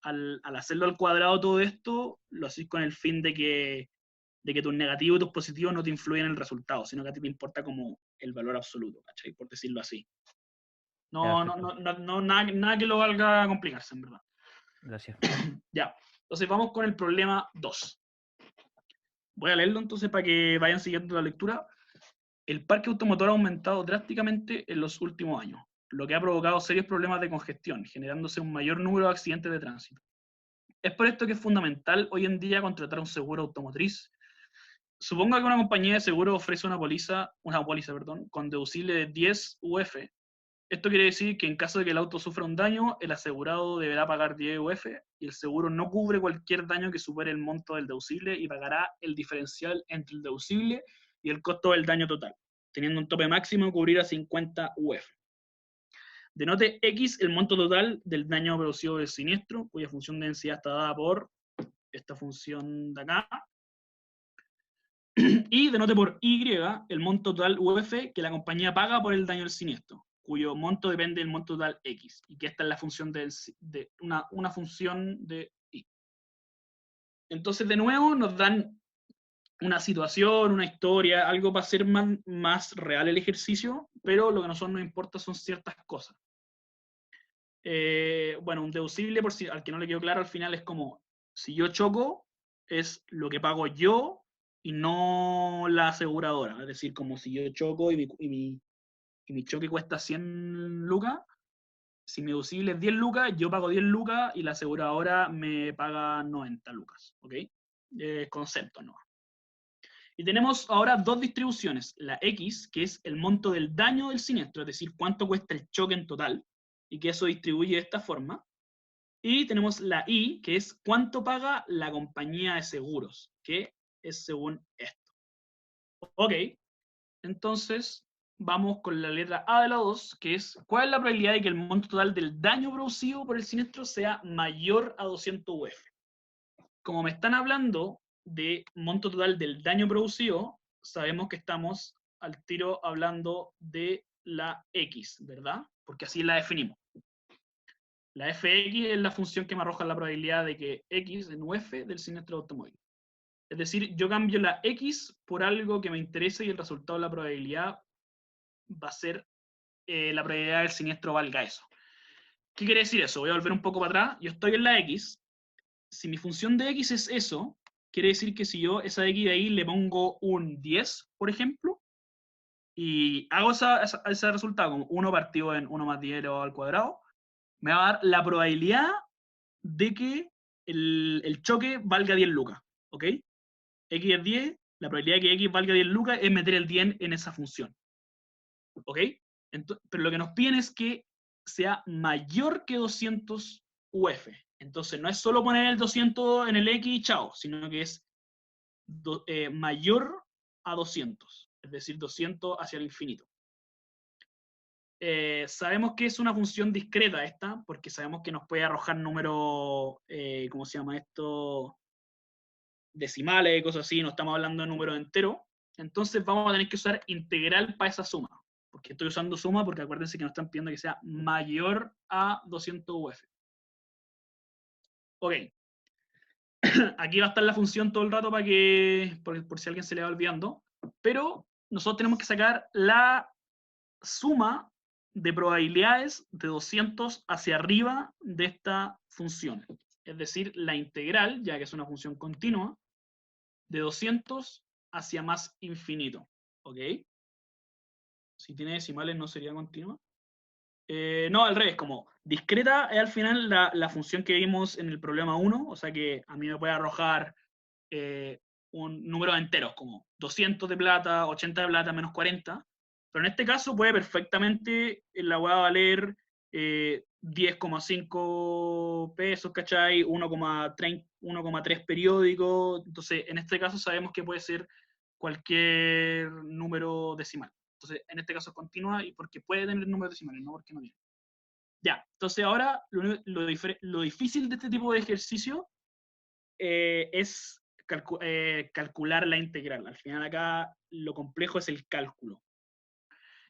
al hacerlo al cuadrado todo esto, lo haces con el fin de que tus negativos y tus positivos no te influyen en el resultado, sino que a ti te importa como el valor absoluto, ¿cachai? Por decirlo así. Nada que lo valga a complicarse, en verdad. Gracias. Ya, entonces vamos con el problema 2. Voy a leerlo entonces para que vayan siguiendo la lectura. El parque automotor ha aumentado drásticamente en los últimos años, lo que ha provocado serios problemas de congestión, generándose un mayor número de accidentes de tránsito. Es por esto que es fundamental hoy en día contratar un seguro automotriz. Suponga que una compañía de seguro ofrece una póliza, con deducible de 10 UF. Esto quiere decir que en caso de que el auto sufra un daño, el asegurado deberá pagar 10 UF y el seguro no cubre cualquier daño que supere el monto del deducible y pagará el diferencial entre el deducible y el costo del daño total, teniendo un tope máximo de cubrir a 50 UF. Denote X el monto total del daño producido del siniestro, cuya función de densidad está dada por esta función de acá. Y denote por Y el monto total UF que la compañía paga por el daño del siniestro, cuyo monto depende del monto total X, y que esta es la función de una función de Y. Entonces, de nuevo, nos dan una situación, una historia, algo para hacer más real el ejercicio, pero lo que a nosotros nos importa son ciertas cosas. Bueno, un deducible, por si al que no le quedó claro, al final es como, si yo choco, es lo que pago yo y no la aseguradora. Es decir, como si yo choco y mi choque cuesta 100 lucas, si mi deducible es 10 lucas, yo pago 10 lucas y la aseguradora me paga 90 lucas, ¿ok? Concepto, ¿no? Y tenemos ahora dos distribuciones. La X, que es el monto del daño del siniestro, es decir, cuánto cuesta el choque en total, y que eso distribuye de esta forma. Y tenemos la Y, que es cuánto paga la compañía de seguros, que es según esto. Ok, entonces vamos con la letra A de la 2, que es cuál es la probabilidad de que el monto total del daño producido por el siniestro sea mayor a 200 UF. Como me están hablando de monto total del daño producido, sabemos que estamos al tiro hablando de la X, ¿verdad? Porque así la definimos. La fx es la función que me arroja la probabilidad de que X en UF del siniestro automóvil. Es decir, yo cambio la X por algo que me interese y el resultado de la probabilidad va a ser la probabilidad del siniestro valga eso. ¿Qué quiere decir eso? Voy a volver un poco para atrás. Yo estoy en la X. Si mi función de X es eso, quiere decir que si yo esa X de ahí le pongo un 10, por ejemplo, y hago ese resultado como 1 partido en 1 más 10 al cuadrado, me va a dar la probabilidad de que el choque valga 10 lucas, ¿ok? X es 10, la probabilidad de que X valga 10 lucas es meter el 10 en esa función, ¿ok? Pero lo que nos piden es que sea mayor que 200 UF. Entonces no es solo poner el 200 en el X y chao, sino que es mayor a 200, es decir, 200 hacia el infinito. Sabemos que es una función discreta esta, porque sabemos que nos puede arrojar números, ¿cómo se llama esto? Decimales, cosas así, no estamos hablando de números enteros. Entonces vamos a tener que usar integral para esa suma. Porque estoy usando suma porque acuérdense que nos están pidiendo que sea mayor a 200 UF. Ok. Aquí va a estar la función todo el rato para que, por si a alguien se le va olvidando. Pero nosotros tenemos que sacar la suma de probabilidades de 200 hacia arriba de esta función. Es decir, la integral, ya que es una función continua, de 200 hacia más infinito. ¿Ok? Si tiene decimales no sería continua. No, al revés, como discreta es al final la función que vimos en el problema 1, o sea que a mí me puede arrojar un número de enteros, como 200 de plata, 80 de plata, menos 40, pero en este caso puede perfectamente la hueá valer 10,5 pesos, ¿cachai? 1,3 periódico, entonces en este caso sabemos que puede ser cualquier número decimal. Entonces, en este caso es continua y porque puede tener números decimales, no porque no tiene. Ya, entonces ahora lo difícil de este tipo de ejercicio es calcular la integral. Al final acá lo complejo es el cálculo.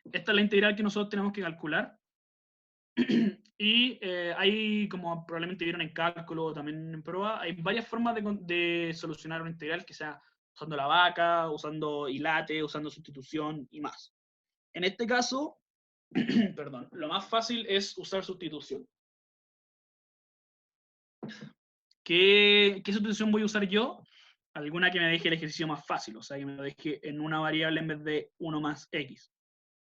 Esta es la integral que nosotros tenemos que calcular. Y hay, como probablemente vieron en cálculo o también en prueba, hay varias formas de solucionar una integral, que sea usando la vaca, usando hilate, usando sustitución y más. En este caso, perdón, lo más fácil es usar sustitución. ¿Qué sustitución voy a usar yo? Alguna que me deje el ejercicio más fácil, o sea, que me lo deje en una variable en vez de 1 más x.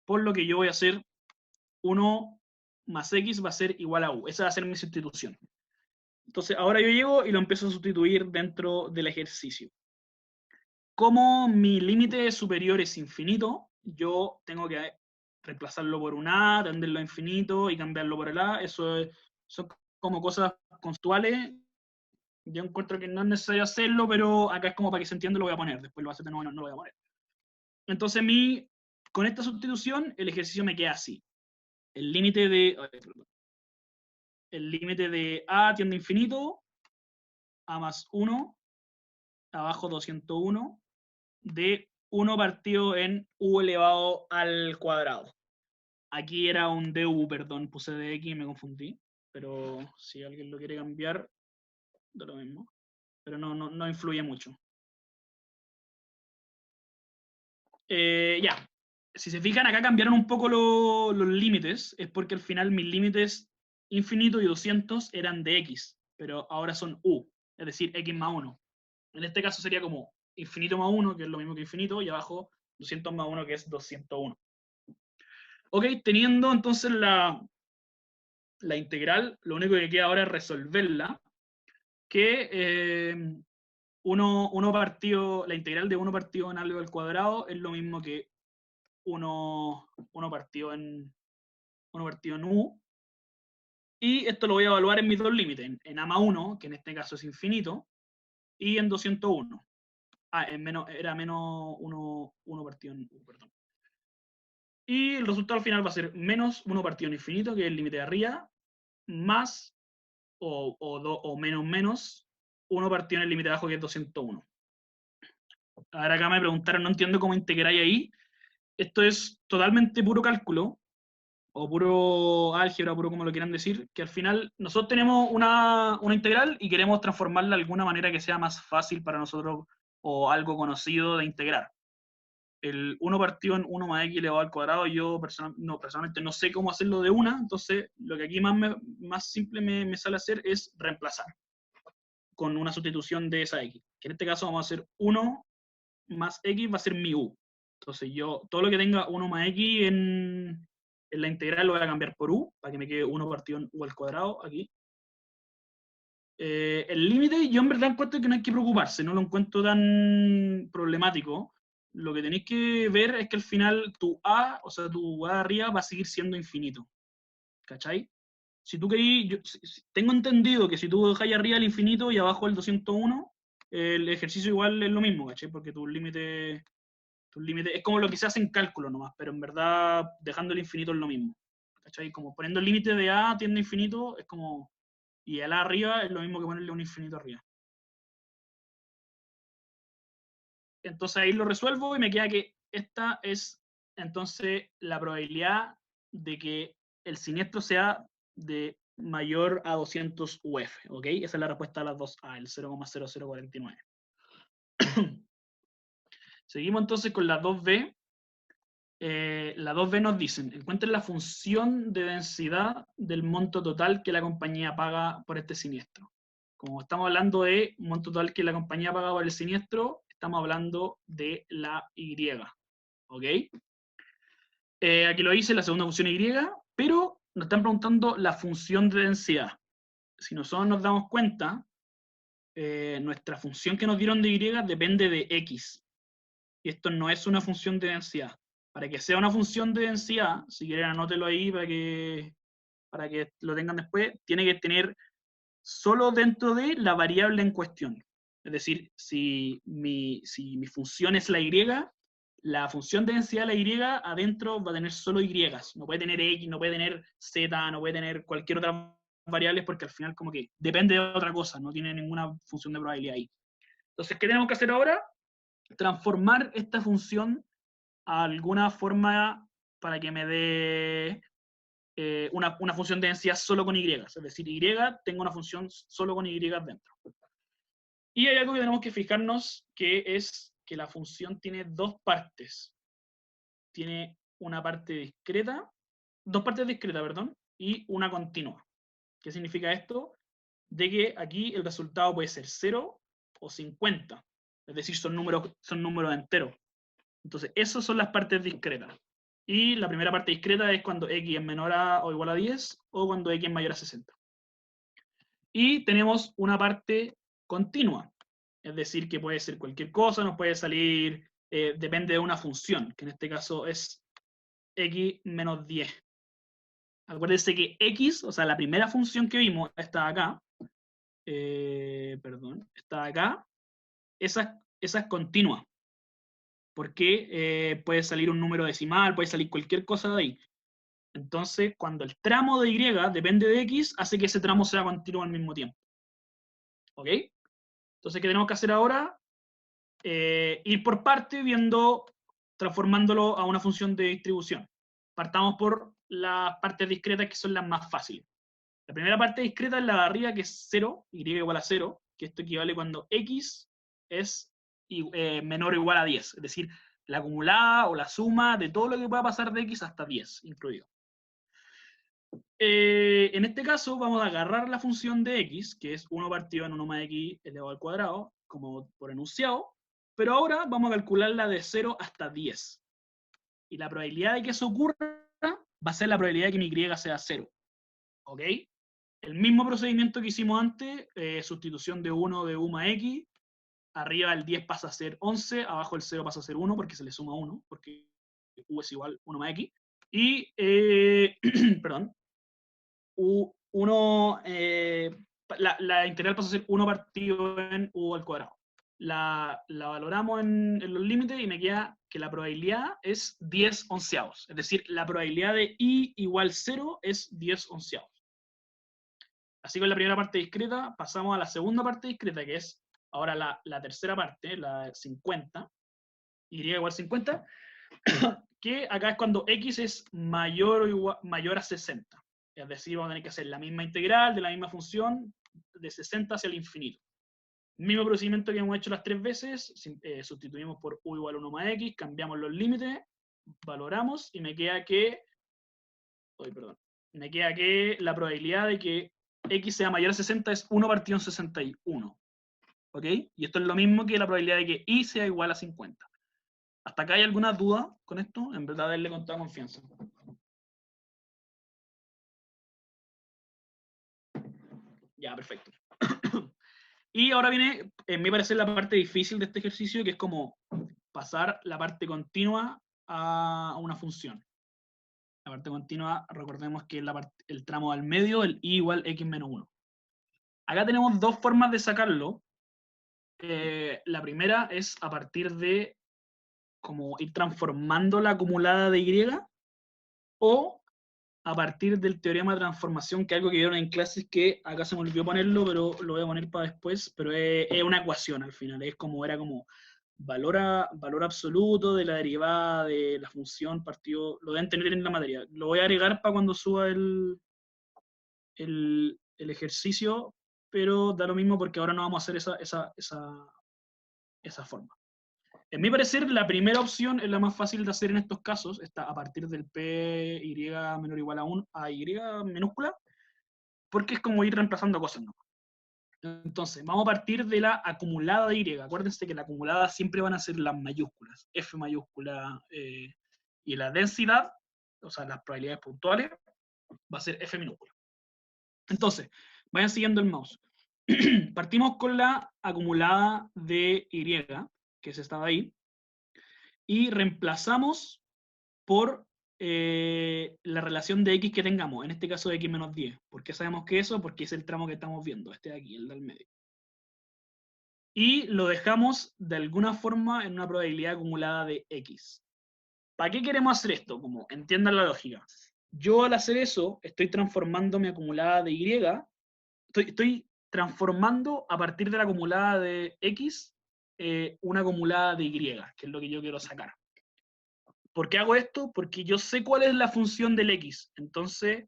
Por lo que yo voy a hacer 1 más x va a ser igual a u. Esa va a ser mi sustitución. Entonces, ahora yo llego y lo empiezo a sustituir dentro del ejercicio. Como mi límite superior es infinito, yo tengo que reemplazarlo por un a, tenderlo a infinito y cambiarlo por el a. Son como cosas conceptuales. Yo encuentro que no es necesario hacerlo, pero acá es como para que se entienda, lo voy a poner. Después lo hace de nuevo, no lo voy a poner. Entonces, con esta sustitución, el ejercicio me queda así. El límite de a tiende a infinito, a más 1, abajo 201, de 1 partido en u elevado al cuadrado. Aquí era un du, perdón, puse dx y me confundí, pero si alguien lo quiere cambiar, da lo mismo. Pero no influye mucho. Ya, si se fijan, acá cambiaron un poco los límites, es porque al final mis límites infinito y 200 eran de x, pero ahora son u, es decir, x más 1. En este caso sería como infinito más 1, que es lo mismo que infinito, y abajo 200 más 1, que es 201. Ok, teniendo entonces la integral, lo único que queda ahora es resolverla, que la integral de 1 partido en algo al cuadrado es lo mismo que 1 partido en u, y esto lo voy a evaluar en mis dos límites, en a más 1, que en este caso es infinito, y en 201. Era menos 1 partido en u, perdón. Y el resultado al final va a ser menos 1 partido en infinito, que es el límite de arriba, más o menos 1 partido en el límite de abajo, que es 201. Ahora acá me preguntaron, no entiendo cómo integráis ahí. Esto es totalmente puro cálculo, o puro álgebra, puro como lo quieran decir, que al final nosotros tenemos una integral y queremos transformarla de alguna manera que sea más fácil para nosotros o algo conocido de integrar. El 1 partido en 1 más x elevado al cuadrado, yo personalmente no sé cómo hacerlo de una, entonces lo que aquí más simple me sale hacer es reemplazar con una sustitución de esa x, que en este caso vamos a hacer 1 más x va a ser mi u. Entonces yo, todo lo que tenga 1 más x en la integral lo voy a cambiar por u, para que me quede 1 partido en u al cuadrado, aquí. El límite, yo en verdad encuentro que no hay que preocuparse, no lo encuentro tan problemático. Lo que tenéis que ver es que al final tu a, o sea, tu a de arriba va a seguir siendo infinito. ¿Cachai? Si tú querís, tengo entendido que si tú dejáis arriba el infinito y abajo el 201, el ejercicio igual es lo mismo, ¿cachai? Porque tu límite es como lo que se hace en cálculo nomás, pero en verdad dejando el infinito es lo mismo. ¿Cachai? Como poniendo el límite de a tiende a infinito, es como, y el a arriba es lo mismo que ponerle un infinito arriba. Entonces ahí lo resuelvo y me queda que esta es entonces la probabilidad de que el siniestro sea de mayor a 200 UF, ¿ok? Esa es la respuesta a las 2A, el 0,0049. Seguimos entonces con la 2B. La 2B nos dicen, encuentren la función de densidad del monto total que la compañía paga por este siniestro. Como estamos hablando de monto total que la compañía paga por el siniestro, estamos hablando de la Y, ¿ok? Aquí lo hice, la segunda función Y, pero nos están preguntando la función de densidad. Si nosotros nos damos cuenta, nuestra función que nos dieron de Y depende de X. Y esto no es una función de densidad. Para que sea una función de densidad, si quieren anótelo ahí para que lo tengan después, tiene que tener solo dentro de la variable en cuestión. Es decir, si mi función es la Y, la función de densidad de la Y adentro va a tener solo Y. No puede tener X, no puede tener Z, no puede tener cualquier otra variable, porque al final como que depende de otra cosa, no tiene ninguna función de probabilidad ahí. Entonces, ¿qué tenemos que hacer ahora? Transformar esta función a alguna forma para que me dé una función de densidad solo con Y. Es decir, Y tengo una función solo con Y dentro. Y hay algo que tenemos que fijarnos, que es que la función tiene dos partes. Tiene una parte discreta, dos partes discretas, perdón, y una continua. ¿Qué significa esto? De que aquí el resultado puede ser 0 o 50. Es decir, son números enteros. Entonces, esas son las partes discretas. Y la primera parte discreta es cuando x es menor a o igual a 10 o cuando x es mayor a 60. Y tenemos una parte continua. Es decir, que puede ser cualquier cosa, nos puede salir, depende de una función, que en este caso es x menos 10. Acuérdense que x, o sea, la primera función que vimos, está acá, está acá, esa es continua, porque puede salir un número decimal, puede salir cualquier cosa de ahí. Entonces, cuando el tramo de y depende de x, hace que ese tramo sea continuo al mismo tiempo. ¿Ok? Entonces, ¿qué tenemos que hacer ahora? Ir por parte transformándolo a una función de distribución. Partamos por las partes discretas, que son las más fáciles. La primera parte discreta es la de arriba, que es 0, y igual a 0, que esto equivale cuando x es menor o igual a 10. Es decir, la acumulada o la suma de todo lo que pueda pasar de x hasta 10 incluido. En este caso vamos a agarrar la función de x, que es 1 partido en 1 más x elevado al cuadrado, como por enunciado, pero ahora vamos a calcularla de 0 hasta 10. Y la probabilidad de que eso ocurra va a ser la probabilidad de que mi y sea 0. ¿Ok? El mismo procedimiento que hicimos antes, sustitución de 1 de u más x, arriba el 10 pasa a ser 11, abajo el 0 pasa a ser 1 porque se le suma 1, porque u es igual 1 más x. Y, perdón, la integral pasa a ser 1 partido en u al cuadrado. La valoramos en los límites y me queda que la probabilidad es 10 onceavos. Es decir, la probabilidad de i igual 0 es 10 onceavos. Así con la primera parte discreta, pasamos a la segunda parte discreta, que es ahora la tercera parte, la 50, y igual 50, que acá es cuando x es mayor a 60. Es decir, vamos a tener que hacer la misma integral de la misma función de 60 hacia el infinito. Mismo procedimiento que hemos hecho las 3 veces, sustituimos por u igual a 1 más x, cambiamos los límites, valoramos, y me queda que la probabilidad de que x sea mayor a 60 es 1 partido en 61. ¿Ok? Y esto es lo mismo que la probabilidad de que y sea igual a 50. ¿Hasta acá hay alguna duda con esto? En verdad, darle con toda confianza. Ya, perfecto. Y ahora viene, en mi parecer, la parte difícil de este ejercicio, que es como pasar la parte continua a una función. La parte continua, recordemos que es el tramo al medio, el i igual x menos 1. Acá tenemos dos formas de sacarlo. La primera es a partir de como ir transformando la acumulada de y, o a partir del teorema de transformación, que es algo que vieron en clases que acá se me olvidó ponerlo, pero lo voy a poner para después, pero es una ecuación al final, era como valor absoluto de la derivada de la función partido, lo deben tener en la materia. Lo voy a agregar para cuando suba el ejercicio, pero da lo mismo porque ahora no vamos a hacer esa forma. En mi parecer, la primera opción es la más fácil de hacer en estos casos, está a partir del P y menor o igual a 1 a y minúscula, porque es como ir reemplazando cosas, ¿no? Entonces, vamos a partir de la acumulada de y. Acuérdense que la acumulada siempre van a ser las mayúsculas, F mayúscula, y la densidad, o sea, las probabilidades puntuales, va a ser F minúscula. Entonces, vayan siguiendo el mouse. Partimos con la acumulada de y, que se estaba ahí, y reemplazamos por la relación de x que tengamos, en este caso de x menos 10. ¿Por qué sabemos que eso? Porque es el tramo que estamos viendo, este de aquí, el del medio. Y lo dejamos de alguna forma en una probabilidad acumulada de x. ¿Para qué queremos hacer esto? Como entiendan la lógica. Yo al hacer eso, estoy transformando mi acumulada de y, estoy transformando a partir de la acumulada de x una acumulada de y, que es lo que yo quiero sacar. ¿Por qué hago esto? Porque yo sé cuál es la función del x. Entonces,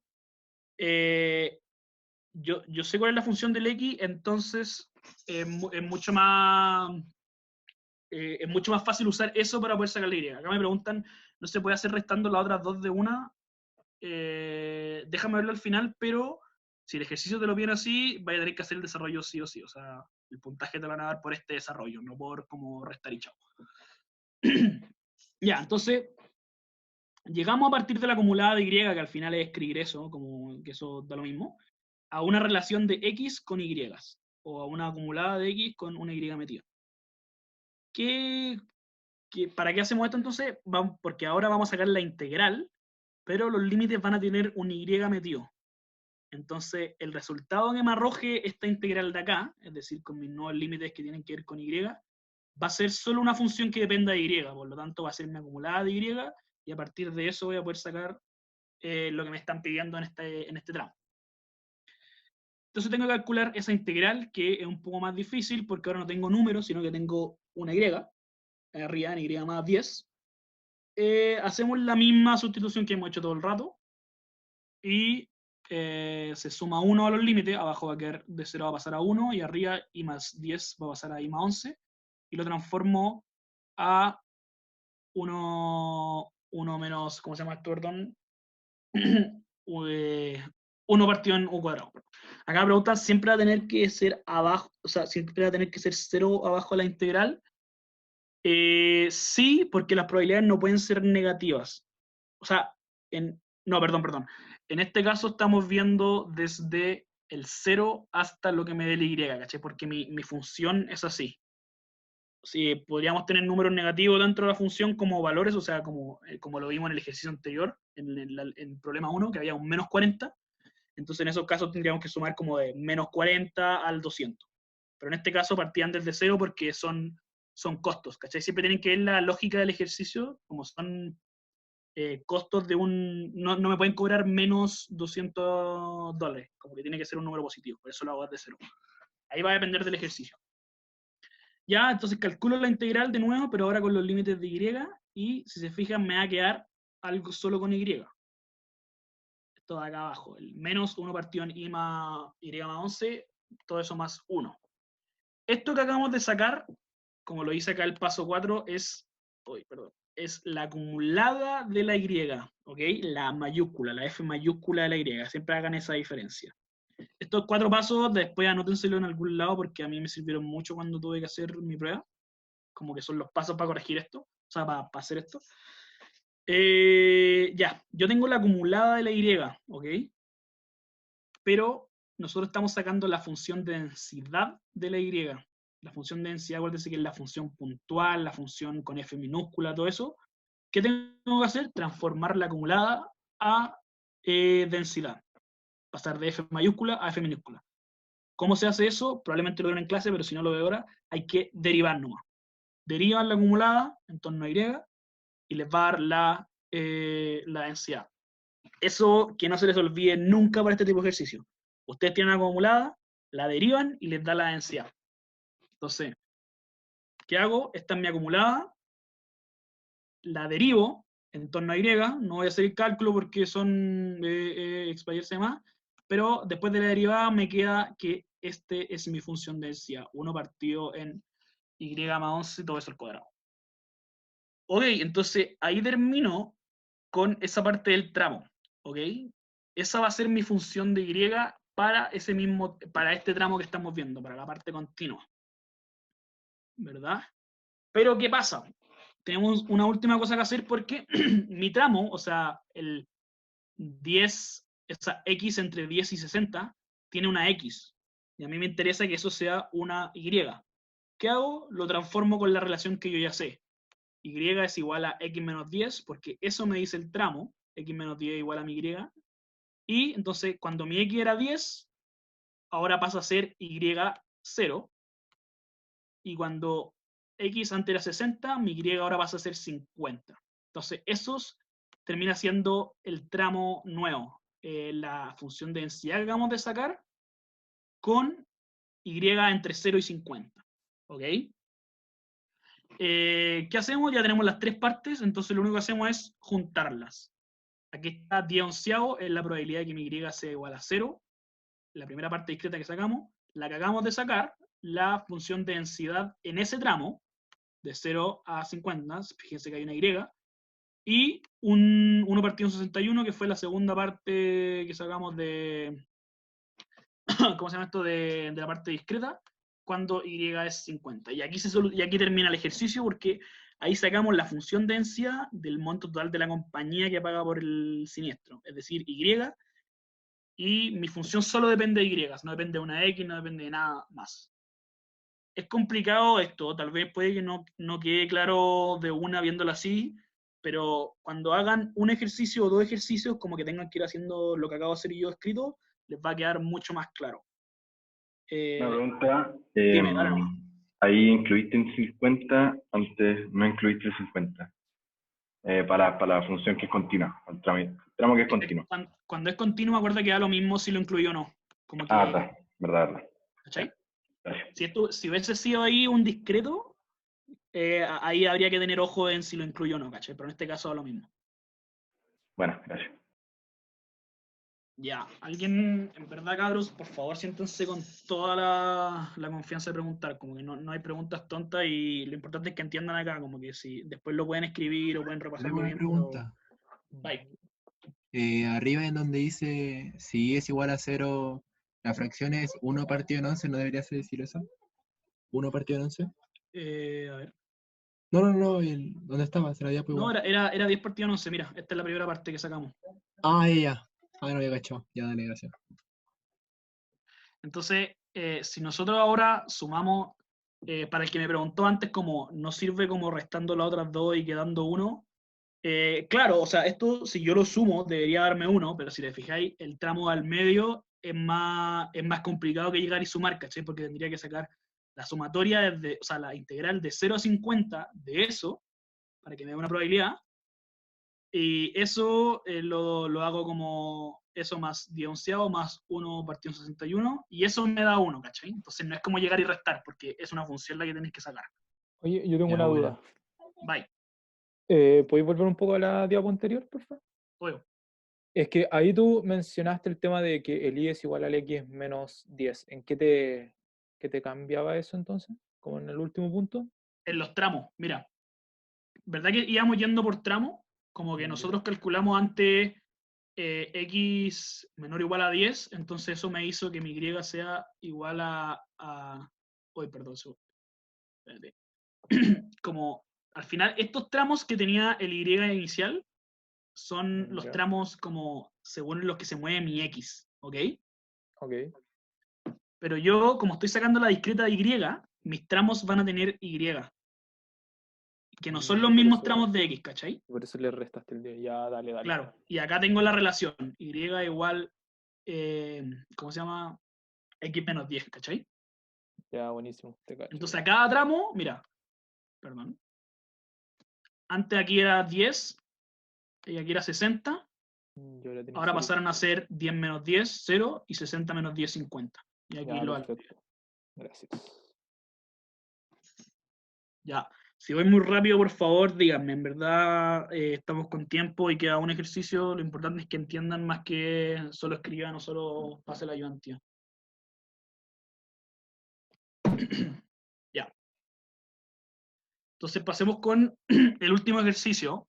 yo sé cuál es la función del x, entonces es mucho más fácil usar eso para poder sacar la y. Acá me preguntan, ¿no se puede hacer restando las otras dos de una? Déjame verlo al final, pero si el ejercicio te lo viene así, vaya a tener que hacer el desarrollo sí o sí. O sea, el puntaje te lo van a dar por este desarrollo, no por como restar y chao. Ya, entonces, llegamos a partir de la acumulada de y, que al final es escribir eso, como que eso da lo mismo, a una relación de x con y, o a una acumulada de x con una y metida. ¿Para qué hacemos esto entonces? Porque ahora vamos a sacar la integral, pero los límites van a tener un y metido. Entonces, el resultado que me arroje esta integral de acá, es decir, con mis nuevos límites que tienen que ver con y, va a ser solo una función que dependa de y, por lo tanto va a ser mi acumulada de y a partir de eso voy a poder sacar lo que me están pidiendo en este tramo. Entonces tengo que calcular esa integral, que es un poco más difícil porque ahora no tengo números, sino que tengo una y, arriba en y más 10. Hacemos la misma sustitución que hemos hecho todo el rato, y se suma 1 a los límites, abajo va a quedar de 0 va a pasar a 1, y arriba i más 10 va a pasar a i más 11, y lo transformo a 1 menos, ¿cómo se llama esto, perdón? 1 partido en u cuadrado. Acá me preguntan, ¿siempre va a tener que ser abajo, o sea, siempre va a tener que ser 0 abajo de la integral? Sí, porque las probabilidades no pueden ser negativas. O sea, No, perdón. En este caso estamos viendo desde el 0 hasta lo que me dé la y, ¿cachai? Porque mi función es así. Si podríamos tener números negativos dentro de la función como valores, o sea, como lo vimos en el ejercicio anterior, en el problema 1, que había un menos 40. Entonces en esos casos tendríamos que sumar como de menos 40 al 200. Pero en este caso partían desde 0 porque son costos, ¿cachai? Siempre tienen que ver la lógica del ejercicio, como son costos de un... No me pueden cobrar menos $200, como que tiene que ser un número positivo, por eso lo hago desde 0. Ahí va a depender del ejercicio. Ya, entonces calculo la integral de nuevo, pero ahora con los límites de y, y si se fijan me va a quedar algo solo con y. Esto de acá abajo, el menos 1 partido en y más 11, todo eso más 1. Esto que acabamos de sacar, como lo hice acá el paso 4, es la acumulada de la y, ¿ok? La mayúscula, la F mayúscula de la y, siempre hagan esa diferencia. Estos 4 pasos después anótenselo en algún lado porque a mí me sirvieron mucho cuando tuve que hacer mi prueba, como que son los pasos para corregir esto, o sea, para hacer esto. Ya, yo tengo la acumulada de la y, ¿ok? Pero nosotros estamos sacando la función de densidad de la y. La función de densidad, acuérdense que es la función puntual, la función con F minúscula, todo eso. ¿Qué tengo que hacer? Transformar la acumulada a densidad. Pasar de F mayúscula a F minúscula. ¿Cómo se hace eso? Probablemente lo vean en clase, pero si no lo veo ahora, hay que derivar nomás. Derivan la acumulada en torno a y y les va a dar la densidad. Eso que no se les olvide nunca para este tipo de ejercicio. Ustedes tienen una acumulada, la derivan y les da la densidad. Entonces, ¿qué hago? Esta es mi acumulada, la derivo en torno a y, no voy a hacer el cálculo porque son explayarse más, pero después de la derivada me queda que este es mi función de densidad, 1 partido en y más 11, todo eso al cuadrado. Ok, entonces ahí termino con esa parte del tramo, ¿ok? Esa va a ser mi función de y para este tramo que estamos viendo, para la parte continua. ¿Verdad? Pero ¿qué pasa? Tenemos una última cosa que hacer porque mi tramo, o sea, el 10, esa x entre 10 y 60, tiene una x. Y a mí me interesa que eso sea una y. ¿Qué hago? Lo transformo con la relación que yo ya sé. Y es igual a x menos 10, porque eso me dice el tramo, x menos 10 igual a mi y. Y entonces, cuando mi x era 10, ahora pasa a ser y 0. Y cuando x antes era 60, mi y ahora pasa a ser 50. Entonces, esos termina siendo el tramo nuevo. La función de densidad que acabamos de sacar con y entre 0 y 50. ¿Ok? ¿Qué hacemos? Ya tenemos las 3 partes, entonces lo único que hacemos es juntarlas. Aquí está 10 onceavos, es la probabilidad de que mi y sea igual a 0. La primera parte discreta que sacamos. La que acabamos de sacar, la función de densidad en ese tramo, de 0 a 50, fíjense que hay una y, y un 1 partido en 61, que fue la segunda parte que sacamos de, ¿cómo se llama esto? De la parte discreta, cuando y es 50. Y aquí termina el ejercicio porque ahí sacamos la función de densidad del monto total de la compañía que paga por el siniestro, es decir, y mi función solo depende de y, no depende de una x, no depende de nada más. Es complicado esto, tal vez puede que no quede claro de una viéndolo así, pero cuando hagan un ejercicio o 2 ejercicios, como que tengan que ir haciendo lo que acabo de hacer yo escrito, les va a quedar mucho más claro. Una pregunta. Dime, dale nomás. Ahí incluiste en 50, antes no incluiste el 50. Para la función que es continua, el tramo que es continuo. Cuando es continuo, acuerda que da lo mismo si lo incluyo o no. Como que, está, verdad. ¿cachai? Gracias. Si hubiese sido ahí un discreto, ahí habría que tener ojo en si lo incluyo o no, ¿cachai? Pero en este caso da lo mismo. Bueno, gracias. Ya, alguien, en verdad, cabros, por favor, siéntense con toda la confianza de preguntar, como que no hay preguntas tontas y lo importante es que entiendan acá, como que si después lo pueden escribir o pueden repasarlo Tengo una bien. pregunta. Bye. Arriba en donde dice si es igual a 0, la fracción es 1 partido en 11, ¿no debería decir eso? ¿1 partido en 11? A ver. No, ¿dónde estaba? Se la había No, igual. era 10 partidos 11, mira, esta es la primera parte que sacamos. Ya. No había cachado. Ya, dale, gracias. Entonces, si nosotros ahora sumamos, para el que me preguntó antes, como no sirve como restando las otras dos y quedando uno, claro, o sea, esto si yo lo sumo debería darme uno, pero si te fijáis, el tramo al medio es más complicado que llegar y sumar, ¿cachai? Porque tendría que sacar la sumatoria, o sea, la integral de 0 a 50 de eso, para que me dé una probabilidad, y eso lo hago como eso más 10 onceavo más 1 partido en 61, y eso me da 1, ¿cachai? Entonces no es como llegar y restar, porque es una función la que tenéis que sacar. Oye, yo tengo Ya, una bueno. duda. Bye. ¿Podéis volver un poco a la diapo anterior, por favor? Obvio. Es que ahí tú mencionaste el tema de que el y es igual al x menos 10. ¿En qué te cambiaba eso entonces? Como en el último punto. En los tramos, mira, ¿verdad que íbamos yendo por tramo? Como que Ya. nosotros calculamos antes x menor o igual a 10, entonces eso me hizo que mi y sea igual Uy, perdón, espérate. Como al final, estos tramos que tenía el y inicial son los Ya. tramos como según los que se mueve mi x, ¿ok? Ok. Pero yo, como estoy sacando la discreta de y, mis tramos van a tener y, que no son los Por mismos eso, tramos de x, ¿cachai? por eso le restaste el 10. Ya, dale. Claro, y acá tengo la relación, y igual, ¿cómo se llama? X menos 10, ¿cachai? Ya, buenísimo. Te cacho. Entonces a cada tramo, mira, perdón, antes aquí era 10, y aquí era 60, Yo la tenía ahora cero. pasaron a ser 10 menos 10, 0, y 60 menos 10, 50. Y aquí Ya, lo perfecto. Gracias. Ya, si voy muy rápido, por favor, díganme. En verdad, estamos con tiempo y queda un ejercicio. Lo importante es que entiendan más que solo escriban o solo pase la ayudantía. Ya. Entonces pasemos con el último ejercicio.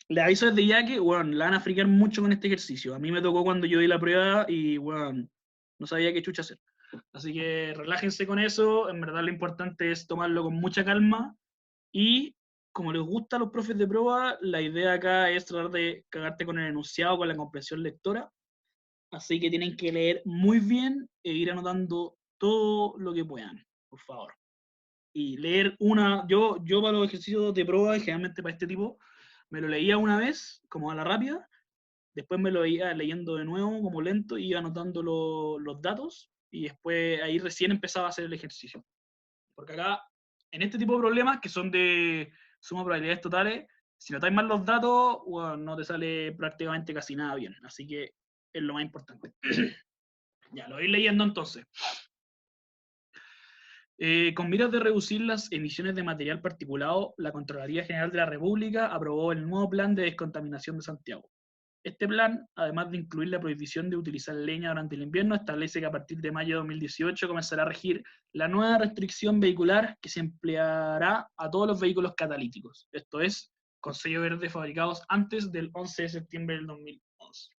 Les aviso desde ya que, bueno, la van a fricar mucho con este ejercicio. A mí me tocó cuando yo di la prueba y, bueno, no sabía qué chucha hacer. Así que relájense con eso. En verdad lo importante es tomarlo con mucha calma. Y como les gusta a los profes de prueba, la idea acá es tratar de cagarte con el enunciado, con la comprensión lectora. Así que tienen que leer muy bien e ir anotando todo lo que puedan, por favor. Y leer yo para los ejercicios de prueba, generalmente para este tipo, me lo leía una vez, como a la rápida, después me lo iba leyendo de nuevo, como lento, y iba anotando los datos, y después ahí recién empezaba a hacer el ejercicio. Porque acá, en este tipo de problemas, que son de suma probabilidades totales, si notáis mal los datos, bueno, no te sale prácticamente casi nada bien. Así que es lo más importante. Ya, lo voy leyendo entonces. Con miras de reducir las emisiones de material particulado, la Contraloría General de la República aprobó el nuevo Plan de Descontaminación de Santiago. Este plan, además de incluir la prohibición de utilizar leña durante el invierno, establece que a partir de mayo de 2018 comenzará a regir la nueva restricción vehicular que se empleará a todos los vehículos catalíticos. Esto es, con sello verde fabricados antes del 11 de septiembre del 2011.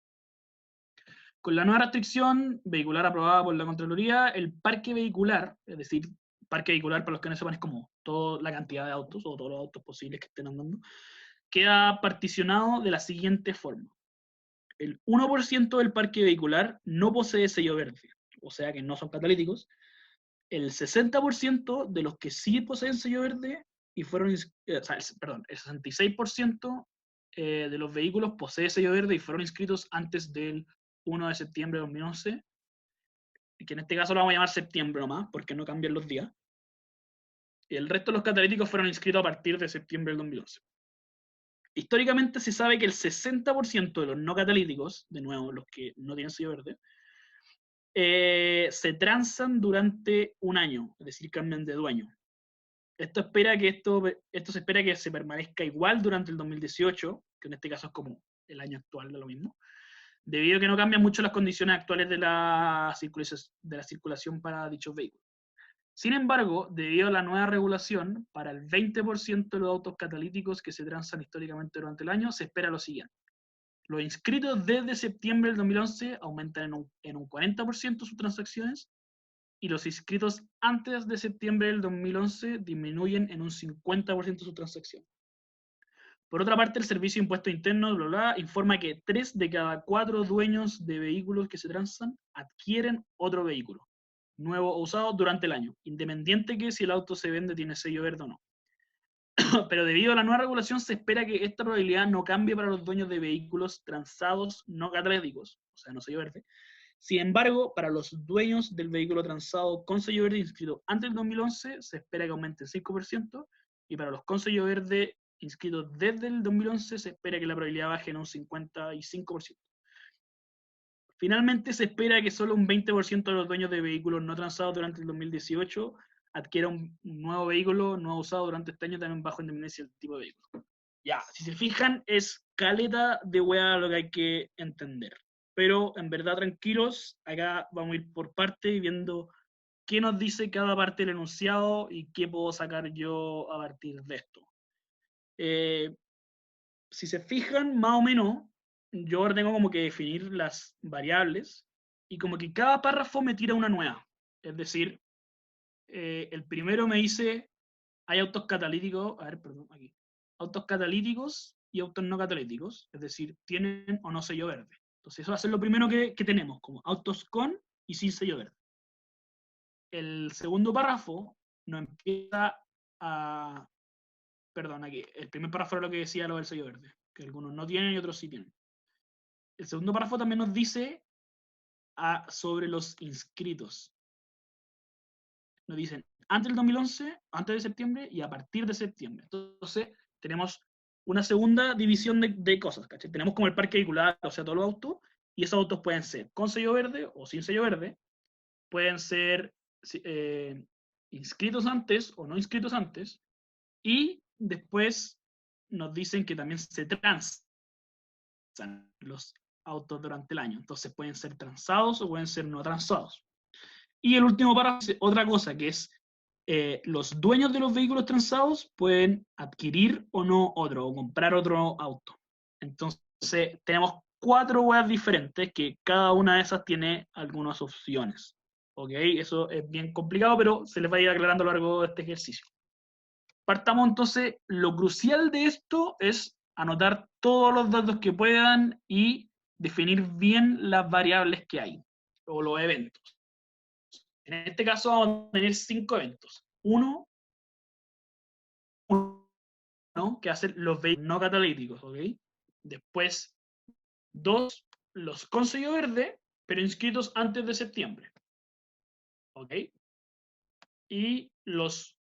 Con la nueva restricción vehicular aprobada por la Contraloría, el parque vehicular, es decir, parque vehicular para los que no sepan es como toda la cantidad de autos o todos los autos posibles que estén andando, queda particionado de la siguiente forma. El 1% del parque vehicular no posee sello verde, o sea que no son catalíticos. El 60% de los que sí poseen sello verde y fueron, el 66% de los vehículos posee sello verde y fueron inscritos antes del 1 de septiembre de 2011, que en este caso lo vamos a llamar septiembre nomás, porque no cambian los días. Y el resto de los catalíticos fueron inscritos a partir de septiembre del 2011. Históricamente se sabe que el 60% de los no catalíticos, de nuevo, los que no tienen sello verde, se transan durante un año, es decir, cambian de dueño. Esto se espera que se permanezca igual durante el 2018, que en este caso es como el año actual de lo mismo, debido a que no cambian mucho las condiciones actuales de la circulación para dichos vehículos. Sin embargo, debido a la nueva regulación, para el 20% de los autos catalíticos que se transan históricamente durante el año, se espera lo siguiente. Los inscritos desde septiembre del 2011 aumentan en un 40% sus transacciones, y los inscritos antes de septiembre del 2011 disminuyen en un 50% su transacción. Por otra parte, el Servicio de Impuestos Internos, bla, bla, informa que 3 de cada 4 dueños de vehículos que se transan adquieren otro vehículo, nuevo o usado, durante el año, independiente que si el auto se vende tiene sello verde o no. Pero debido a la nueva regulación se espera que esta probabilidad no cambie para los dueños de vehículos transados no catalíticos, o sea, no sello verde. Sin embargo, para los dueños del vehículo transado con sello verde inscrito antes del 2011, se espera que aumente el 5%, y para los con sello verde inscritos desde el 2011, se espera que la probabilidad baje en un 55%. Finalmente, se espera que solo un 20% de los dueños de vehículos no transados durante el 2018 adquiera un nuevo vehículo no usado durante este año, también bajo independencia del tipo de vehículo. Ya, si se fijan, es caleta de hueá lo que hay que entender. Pero, en verdad, tranquilos, acá vamos a ir por parte viendo qué nos dice cada parte del enunciado y qué puedo sacar yo a partir de esto. Si se fijan, más o menos, yo ahora tengo como que definir las variables y como que cada párrafo me tira una nueva. Es decir, el primero me dice, hay autos catalíticos, a ver, perdón, aquí, autos catalíticos y autos no catalíticos, es decir, tienen o no sello verde. Entonces eso va a ser lo primero que tenemos, como autos con y sin sello verde. El segundo párrafo nos empieza a... Perdón, aquí, el primer párrafo era lo que decía lo del sello verde, que algunos no tienen y otros sí tienen. El segundo párrafo también nos dice sobre los inscritos. Nos dicen antes del 2011, antes de septiembre y a partir de septiembre. Entonces, tenemos una segunda división de cosas, ¿cachai? Tenemos como el parque vehicular, o sea, todos los autos, y esos autos pueden ser con sello verde o sin sello verde, pueden ser inscritos antes o no inscritos antes, y después nos dicen que también se transan los autos durante el año. Entonces pueden ser transados o pueden ser no transados. Y el último párrafo dice otra cosa, que es los dueños de los vehículos transados pueden adquirir o no otro, o comprar otro auto. Entonces tenemos 4 webs diferentes que cada una de esas tiene algunas opciones. ¿Ok? Eso es bien complicado, pero se les va a ir aclarando a lo largo de este ejercicio. Partamos entonces, lo crucial de esto es anotar todos los datos que puedan y definir bien las variables que hay, o los eventos. En este caso vamos a tener 5 eventos. Uno, que hacen los vehículos no catalíticos, ¿ok? Después, 2, los con sello verde, pero inscritos antes de septiembre, ¿ok? Y los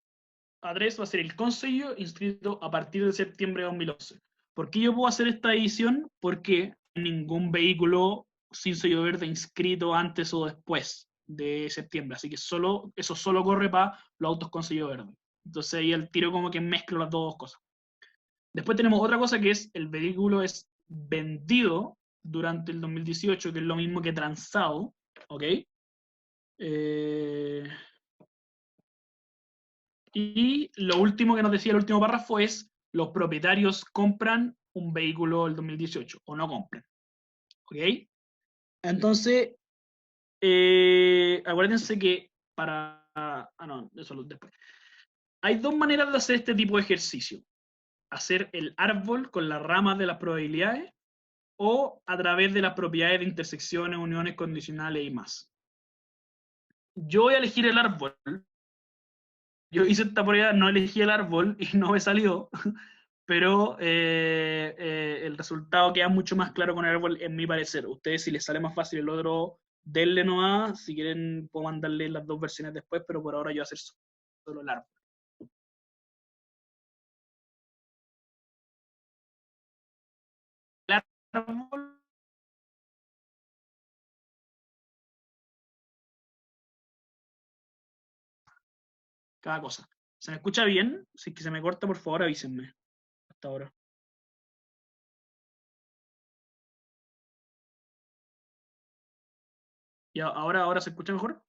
A3 va a ser el con sello inscrito a partir de septiembre de 2011. ¿Por qué yo puedo hacer esta edición? Porque ningún vehículo sin sello verde inscrito antes o después de septiembre, así que eso solo corre para los autos con sello verde. Entonces ahí el tiro como que mezclo las dos cosas. Después tenemos otra cosa que es el vehículo es vendido durante el 2018, que es lo mismo que transado, ¿ok? Y lo último que nos decía el último párrafo es los propietarios compran un vehículo del 2018 o no compran. ¿Ok? Entonces, acuérdense que para... no, eso después. Hay 2 maneras de hacer este tipo de ejercicio. Hacer el árbol con las ramas de las probabilidades o a través de las propiedades de intersecciones, uniones condicionales y más. Yo voy a elegir el árbol. Yo hice esta prueba, no elegí el árbol y no me salió, pero el resultado queda mucho más claro con el árbol, en mi parecer. Ustedes, si les sale más fácil el otro, denle nomás. Si quieren, puedo mandarle las 2 versiones después, pero por ahora yo voy a hacer solo el árbol. El árbol cada cosa. ¿Se me escucha bien? Si es que se me corta, por favor, avísenme. Hasta ahora. ¿Y ahora se escucha mejor?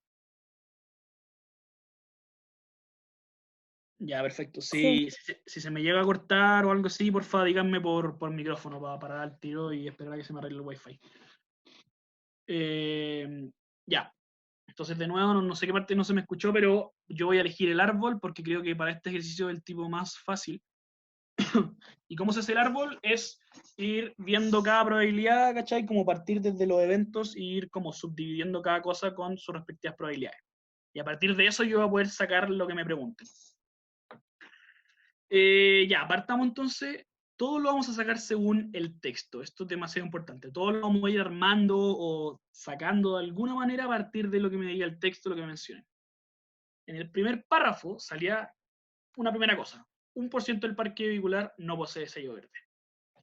Ya, perfecto. Si se me llega a cortar o algo así, por favor, díganme por micrófono para parar el tiro y esperar a que se me arregle el wifi. Ya. Entonces, de nuevo, no sé qué parte no se me escuchó, pero yo voy a elegir el árbol porque creo que para este ejercicio es el tipo más fácil. ¿Y cómo se hace el árbol? Es ir viendo cada probabilidad, ¿cachai? Como partir desde los eventos e ir como subdividiendo cada cosa con sus respectivas probabilidades. Y a partir de eso yo voy a poder sacar lo que me pregunten. Ya, partamos entonces. Todo lo vamos a sacar según el texto. Esto es demasiado importante. Todo lo vamos a ir armando o sacando de alguna manera a partir de lo que me diga el texto, lo que mencione. En el primer párrafo salía una primera cosa. 1% del parque vehicular no posee sello verde.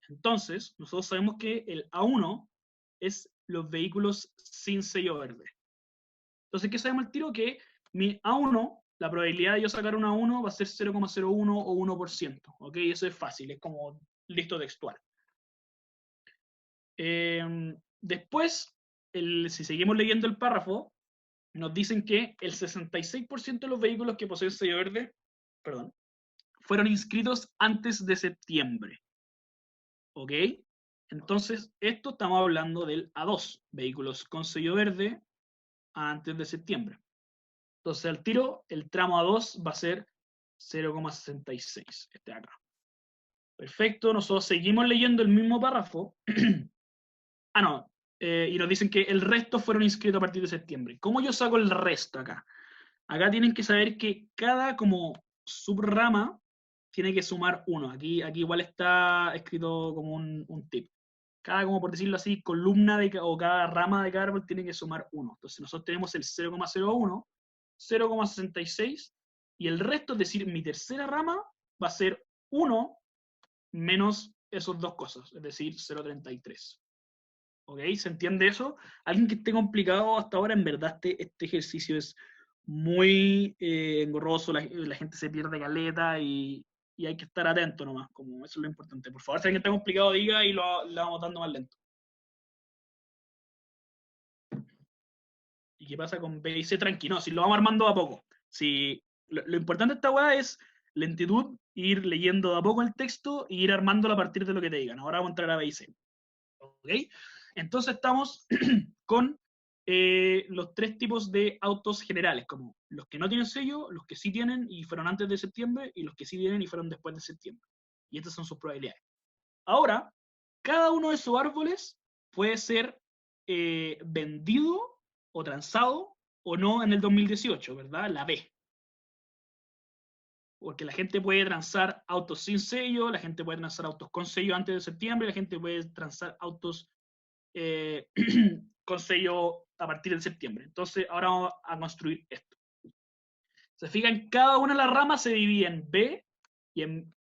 Entonces, nosotros sabemos que el A1 es los vehículos sin sello verde. Entonces, ¿qué sabemos al tiro? Que mi A1, la probabilidad de yo sacar un A1 va a ser 0,01 o 1%. ¿Ok? Eso es fácil, es como listo textual. Después, si seguimos leyendo el párrafo, nos dicen que el 66% de los vehículos que poseen sello verde, fueron inscritos antes de septiembre. ¿Ok? Entonces, esto estamos hablando del A2, vehículos con sello verde antes de septiembre. Entonces, al tiro, el tramo A2 va a ser 0,66, este de acá. Perfecto, nosotros seguimos leyendo el mismo párrafo. Y nos dicen que el resto fueron inscritos a partir de septiembre. ¿Cómo yo saco el resto acá? Acá tienen que saber que cada como subrama tiene que sumar 1. Aquí igual está escrito como un tip. Cada, como por decirlo así, columna o cada rama de cada árbol tiene que sumar 1. Entonces nosotros tenemos el 0,01, 0,66, y el resto, es decir, mi tercera rama, va a ser 1 menos esos dos cosas, es decir, 0,33. ¿Ok? ¿Se entiende eso? Alguien que esté complicado hasta ahora, en verdad este ejercicio es muy engorroso, la gente se pierde caleta y hay que estar atento nomás, como eso es lo importante. Por favor, si alguien está complicado, diga y lo vamos dando más lento. ¿Y qué pasa con B y C? Tranquilo, si lo vamos armando a poco. Si, lo importante de esta weá es lentitud, ir leyendo de a poco el texto e ir armándolo a partir de lo que te digan. Ahora vamos a entrar a B y C. ¿Ok? Entonces estamos con los tres tipos de autos generales, como los que no tienen sello, los que sí tienen y fueron antes de septiembre, y los que sí tienen y fueron después de septiembre. Y estas son sus probabilidades. Ahora, cada uno de esos árboles puede ser vendido o transado o no en el 2018, ¿verdad? La B. Porque la gente puede transar autos sin sello, la gente puede transar autos con sello antes de septiembre, la gente puede transar autos con sello a partir de septiembre. Entonces, ahora vamos a construir esto. Se fijan, cada una de las ramas se divide en B y en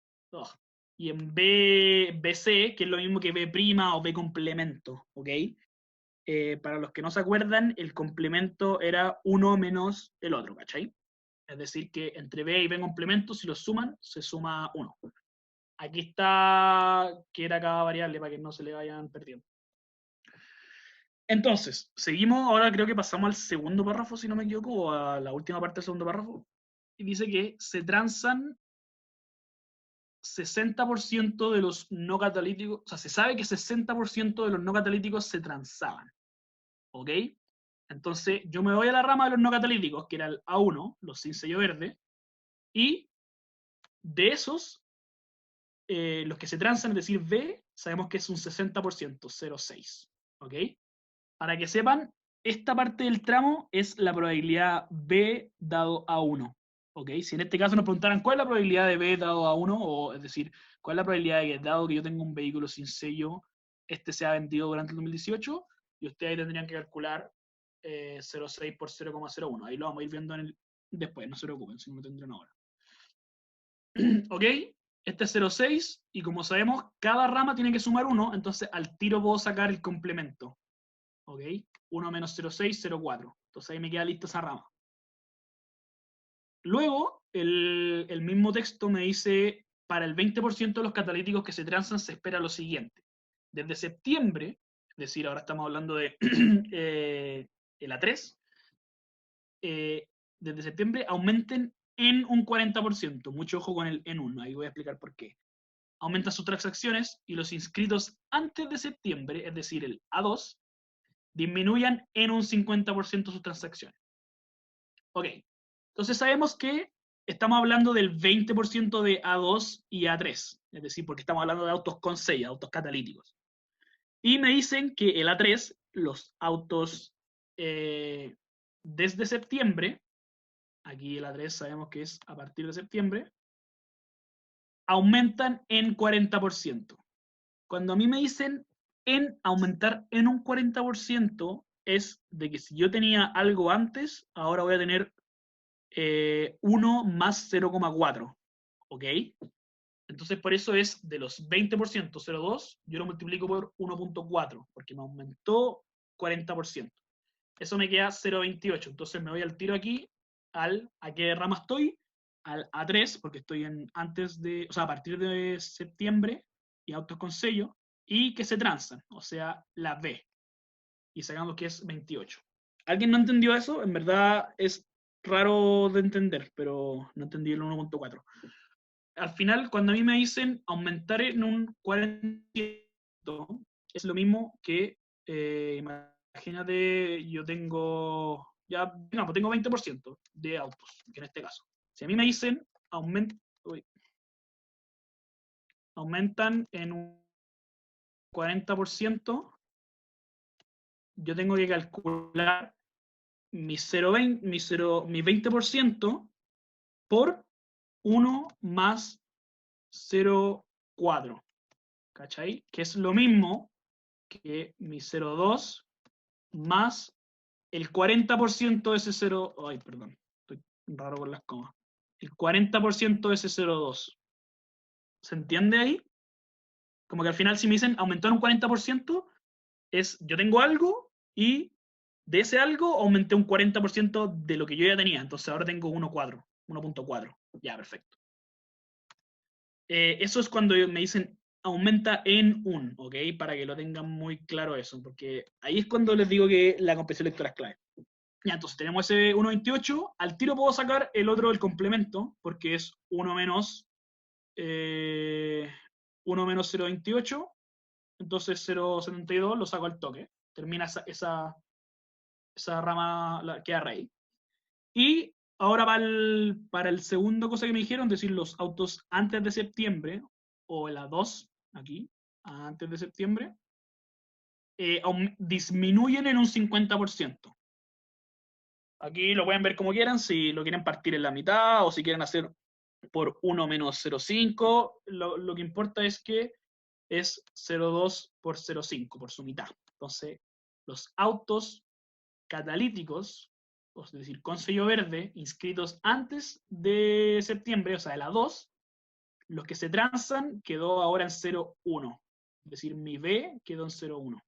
BC, que es lo mismo que B' o B complemento, ¿ok? Para los que no se acuerdan, el complemento era uno menos el otro, ¿cachai? Es decir, que entre B y B complemento, si los suman, se suma 1. Aquí está, que era cada variable para que no se le vayan perdiendo. Entonces, seguimos, ahora creo que pasamos al segundo párrafo, si no me equivoco, o a la última parte del segundo párrafo, y dice que se transan 60% de los no catalíticos, o sea, se sabe que 60% de los no catalíticos se transaban, ¿ok? Entonces, yo me voy a la rama de los no catalíticos, que era el A1, los sin sello verde, y de esos, los que se transan, es decir, B, sabemos que es un 60%, 0,6, ¿ok? Para que sepan, esta parte del tramo es la probabilidad B dado a 1. ¿Ok? Si en este caso nos preguntaran cuál es la probabilidad de B dado a 1, o es decir, cuál es la probabilidad de que dado que yo tengo un vehículo sin sello, este sea vendido durante el 2018, y ustedes ahí tendrían que calcular 0,6 por 0,01. Ahí lo vamos a ir viendo después, no se preocupen, si no lo tendrán ahora. ¿Ok? Este es 0,6, y como sabemos, cada rama tiene que sumar 1, entonces al tiro puedo sacar el complemento. ¿Ok? 1 menos 0,6, 0,4. Entonces ahí me queda lista esa rama. Luego, el mismo texto me dice, para el 20% de los catalíticos que se transan se espera lo siguiente. Desde septiembre, es decir, ahora estamos hablando de el A3, desde septiembre aumenten en un 40%. Mucho ojo con el en 1, ahí voy a explicar por qué. Aumenta sus transacciones y los inscritos antes de septiembre, es decir, el A2, disminuyan en un 50% sus transacciones. Ok. Entonces sabemos que estamos hablando del 20% de A2 y A3. Es decir, porque estamos hablando de autos con sella, autos catalíticos. Y me dicen que el A3, los autos desde septiembre, aquí el A3 sabemos que es a partir de septiembre, aumentan en 40%. Cuando a mí me dicen en aumentar en un 40%, es de que si yo tenía algo antes, ahora voy a tener 1 más 0,4. ¿Ok? Entonces, por eso es de los 20%, 0,2, yo lo multiplico por 1,4, porque me aumentó 40%. Eso me queda 0,28. Entonces me voy al tiro aquí, ¿a qué rama estoy? Al A3, porque estoy a partir de septiembre, y autos con sello, y que se transan, o sea, la B. Y sacamos que es 28. ¿Alguien no entendió eso? En verdad es raro de entender, pero no entendí el 1,4. Al final, cuando a mí me dicen aumentar en un 40%, es lo mismo que, imagínate, yo tengo, ya, no, pues tengo 20% de autos, que en este caso. Si a mí me dicen aumentan en un 40%, yo tengo que calcular mi 20% por 1 más 0,4. ¿Cachai? Que es lo mismo que mi 0,2 más el 40% de ese 0. Ay, perdón, estoy raro con las comas. El 40% de ese 0,2. ¿Se entiende ahí? Como que al final, si me dicen aumentar un 40%, es yo tengo algo y de ese algo aumenté un 40% de lo que yo ya tenía. Entonces ahora tengo 1,4. Ya, perfecto. Eso es cuando me dicen aumenta en un, ¿ok? Para que lo tengan muy claro eso, porque ahí es cuando les digo que la comprensión lectora es clave. Ya, entonces tenemos ese 1,28, al tiro puedo sacar el otro del complemento, porque es 1 menos 0,28, entonces 0,72 lo saco al toque, termina esa rama, queda raíz. Y ahora para el segundo cosa que me dijeron, es decir, los autos antes de septiembre, o la 2, aquí, antes de septiembre, disminuyen en un 50%. Aquí lo pueden ver como quieran, si lo quieren partir en la mitad o si quieren hacer por 1 menos 0,5, lo que importa es que es 0,2 por 0,5, por su mitad. Entonces, los autos catalíticos, es decir, con sello verde, inscritos antes de septiembre, o sea, de la 2, los que se transan quedó ahora en 0,1. Es decir, mi B quedó en 0,1.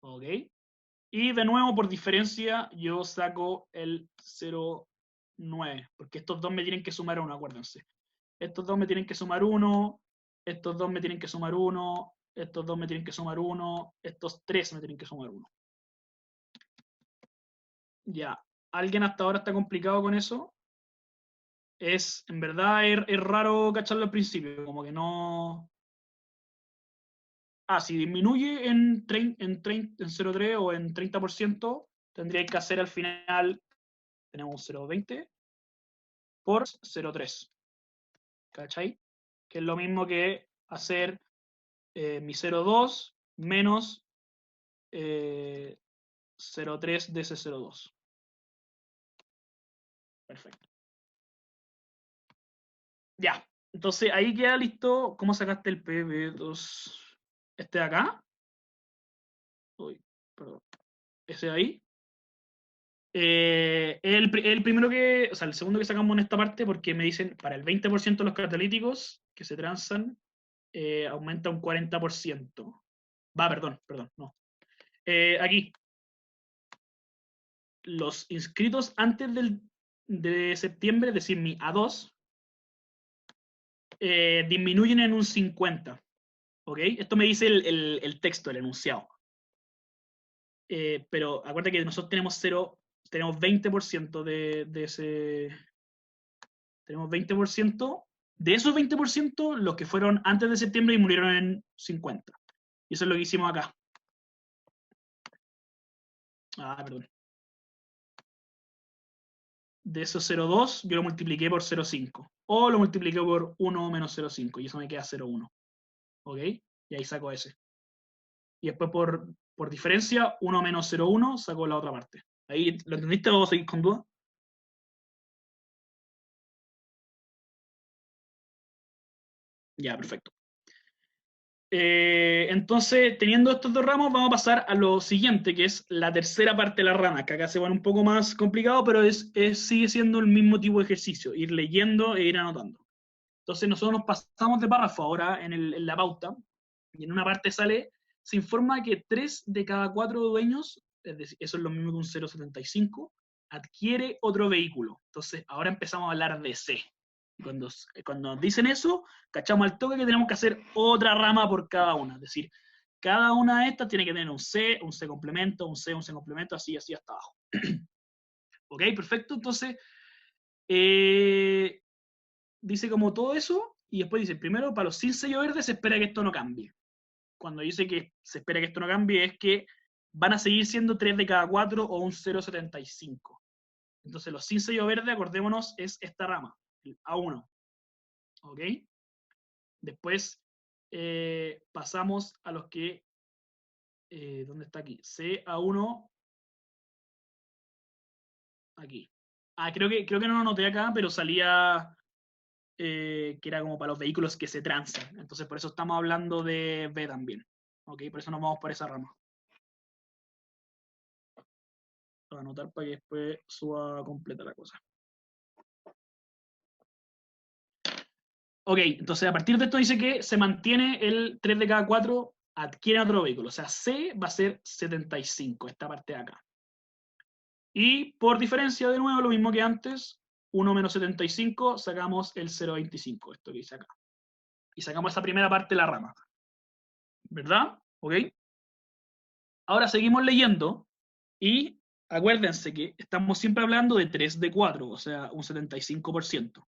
¿Ok? Y de nuevo, por diferencia, yo saco el 0,9, porque estos dos me tienen que sumar 1, acuérdense. Estos dos me tienen que sumar 1, estos dos me tienen que sumar 1, estos dos me tienen que sumar 1, estos tres me tienen que sumar 1. Ya, ¿alguien hasta ahora está complicado con eso? En verdad, es raro cacharlo al principio, como que no... si disminuye en 0,3 o en 30%, tendría que hacer al final, tenemos 0,20 por 0,3. ¿Cachai? Que es lo mismo que hacer mi 0,2 menos 0,3 de ese 0,2. Perfecto. Ya, entonces ahí queda listo. ¿Cómo sacaste el PB2? ¿Este de acá? Uy, perdón. ¿Ese de ahí? El primero que, o sea, el segundo que sacamos en esta parte, porque me dicen para el 20% de los catalíticos que se transan, aumenta un 40%. Perdón, no. Aquí, los inscritos antes de septiembre, es decir, mi A2, disminuyen en un 50. ¿Ok? Esto me dice el texto, el enunciado. Pero acuérdate que nosotros tenemos 20% de ese... Tenemos 20%. De esos 20%, los que fueron antes de septiembre y murieron en 50. Y eso es lo que hicimos acá. Perdón. de esos 0,2 yo lo multipliqué por 0,5. O lo multipliqué por 1 menos 0,5 y eso me queda 0,1. ¿Ok? Y ahí saco ese. Y después por diferencia, 1 menos 0,1 saco la otra parte. ¿Ahí lo entendiste o seguís con duda? Ya, perfecto. Entonces, teniendo estos dos ramos, vamos a pasar a lo siguiente, que es la tercera parte de la rama, que acá se pone un poco más complicado, pero sigue siendo el mismo tipo de ejercicio, ir leyendo e ir anotando. Entonces, nosotros nos pasamos de párrafo ahora en la pauta, y en una parte sale, se informa que 3 de cada 4 dueños, es decir, eso es lo mismo que un 0,75, adquiere otro vehículo. Entonces, ahora empezamos a hablar de C. Cuando nos dicen eso, cachamos al toque que tenemos que hacer otra rama por cada una. Es decir, cada una de estas tiene que tener un C complemento, un C complemento, así hasta abajo. ¿Ok? Perfecto. Entonces, dice como todo eso, y después dice, primero, para los sin sello verde se espera que esto no cambie. Cuando dice que se espera que esto no cambie, es que van a seguir siendo 3 de cada 4 o un 0,75. Entonces, los sin sello verde, acordémonos, es esta rama, el A1. ¿Ok? Después pasamos a los que... ¿dónde está aquí? CA1. Aquí. Creo que no lo noté acá, pero salía que era como para los vehículos que se transan. Entonces, por eso estamos hablando de B también. ¿Ok? Por eso nos vamos por esa rama. Voy a anotar para que después suba completa la cosa. Ok, entonces a partir de esto dice que se mantiene el 3 de cada 4 adquiere otro vehículo. O sea, C va a ser 75, esta parte de acá. Y por diferencia, de nuevo, lo mismo que antes, 1 menos 75, sacamos el 0,25, esto que dice acá. Y sacamos esa primera parte de la rama. ¿Verdad? ¿Ok? Ahora seguimos leyendo y acuérdense que estamos siempre hablando de 3 de 4, o sea, un 75%.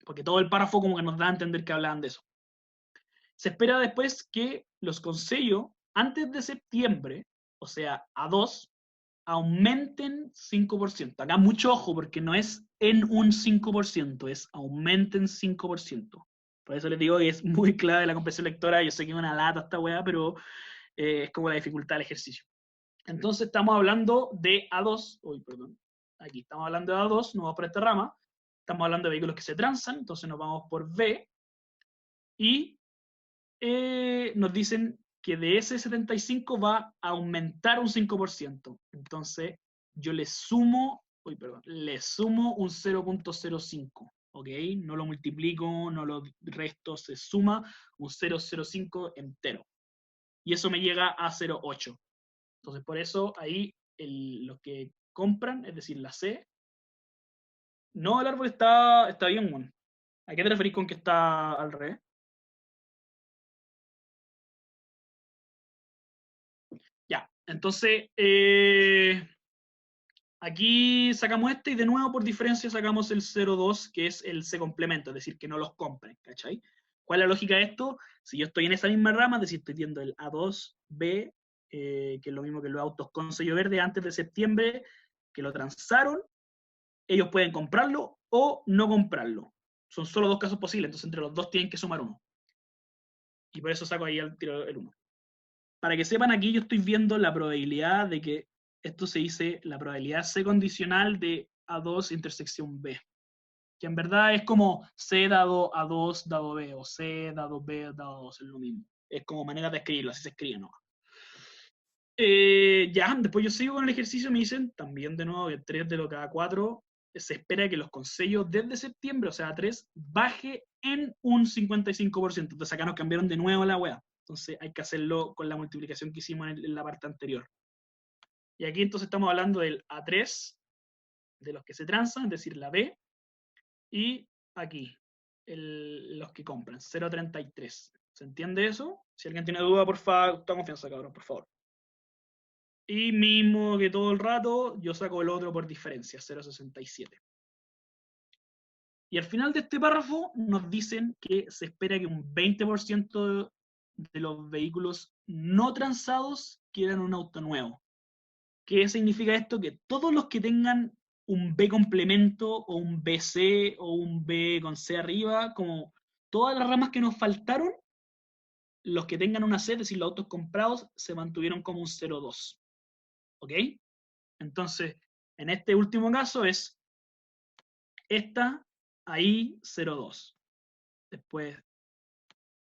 Porque todo el párrafo como que nos da a entender que hablaban de eso. Se espera después que los consejos, antes de septiembre, o sea, A2, aumenten 5%. Acá mucho ojo, porque no es en un 5%, es aumenten 5%. Por eso les digo que es muy clave la comprensión lectora. Yo sé que es una lata esta weá, pero es como la dificultad del ejercicio. Entonces estamos hablando de A2, aquí estamos hablando de A2, nos vamos por esta rama, estamos hablando de vehículos que se transan, entonces nos vamos por B, y nos dicen que de ese 75 va a aumentar un 5%. Entonces, yo le sumo un 0,05, ¿ok? No lo multiplico, no lo resto, se suma un 0,05 entero. Y eso me llega a 0,8. Entonces, por eso ahí los que compran, es decir, la C, no, el árbol está bien, bueno. ¿A qué te referís con que está al revés? Ya, entonces, aquí sacamos este y de nuevo por diferencia sacamos el 0,2, que es el C complemento, es decir, que no los compren, ¿cachai? ¿Cuál es la lógica de esto? Si yo estoy en esa misma rama, es decir, estoy viendo el A2B, que es lo mismo que los autos con sello verde antes de septiembre, que lo transaron, ellos pueden comprarlo o no comprarlo. Son solo dos casos posibles, entonces entre los dos tienen que sumar uno. Y por eso saco ahí al tiro el 1. Para que sepan, aquí yo estoy viendo la probabilidad de que esto se dice la probabilidad C condicional de A2 intersección B, que en verdad es como C dado A2 dado B, o C dado B dado 2, es lo mismo. Es como manera de escribirlo, así se escribe, ¿no? Ya, después yo sigo con el ejercicio, me dicen también de nuevo que 3 de lo cada 4 se espera que los consejos desde septiembre, o sea, 3, baje en un 55%. Entonces acá nos cambiaron de nuevo la wea. Entonces hay que hacerlo con la multiplicación que hicimos en la parte anterior. Y aquí entonces estamos hablando del A3, de los que se transan, es decir, la B, y aquí, los que compran, 0,33. ¿Se entiende eso? Si alguien tiene duda, por favor, toda confianza, cabrón, por favor. Y mismo que todo el rato, yo saco el otro por diferencia, 0,67. Y al final de este párrafo nos dicen que se espera que un 20% de los vehículos no transados quieran un auto nuevo. ¿Qué significa esto? Que todos los que tengan un B complemento o un BC o un B con C arriba, como todas las ramas que nos faltaron, los que tengan una C, es decir, los autos comprados, se mantuvieron como un 0,2. ¿Ok? Entonces, en este último caso es esta, ahí 0,2. Después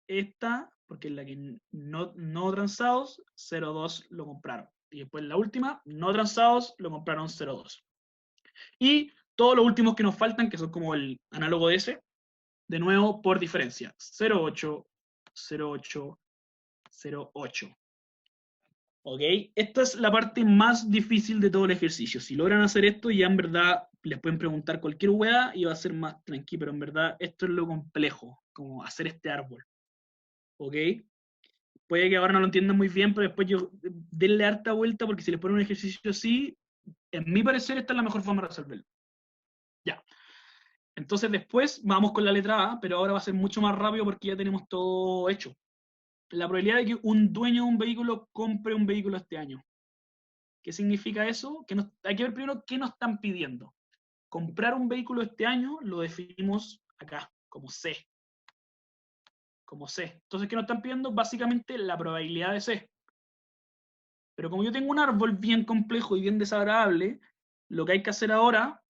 esta, porque es la que no transados, 0,2 lo compraron. Y después la última, no transados, lo compraron 0,2. Y todos los últimos que nos faltan, que son como el análogo de ese, de nuevo por diferencia. 0,8, 0,8, 0,8. ¿Ok? Esta es la parte más difícil de todo el ejercicio. Si logran hacer esto, ya en verdad les pueden preguntar cualquier hueá y va a ser más tranquilo, pero en verdad esto es lo complejo, como hacer este árbol. ¿Ok? Puede que ahora no lo entiendan muy bien, pero después yo denle harta vuelta, porque si les ponen un ejercicio así, en mi parecer esta es la mejor forma de resolverlo. Ya. Entonces después vamos con la letra A, pero ahora va a ser mucho más rápido porque ya tenemos todo hecho. La probabilidad de que un dueño de un vehículo compre un vehículo este año. ¿Qué significa eso? Hay que ver primero qué nos están pidiendo. Comprar un vehículo este año lo definimos acá, como C. Como C. Entonces, ¿qué nos están pidiendo? Básicamente la probabilidad de C. Pero como yo tengo un árbol bien complejo y bien desagradable, lo que hay que hacer ahora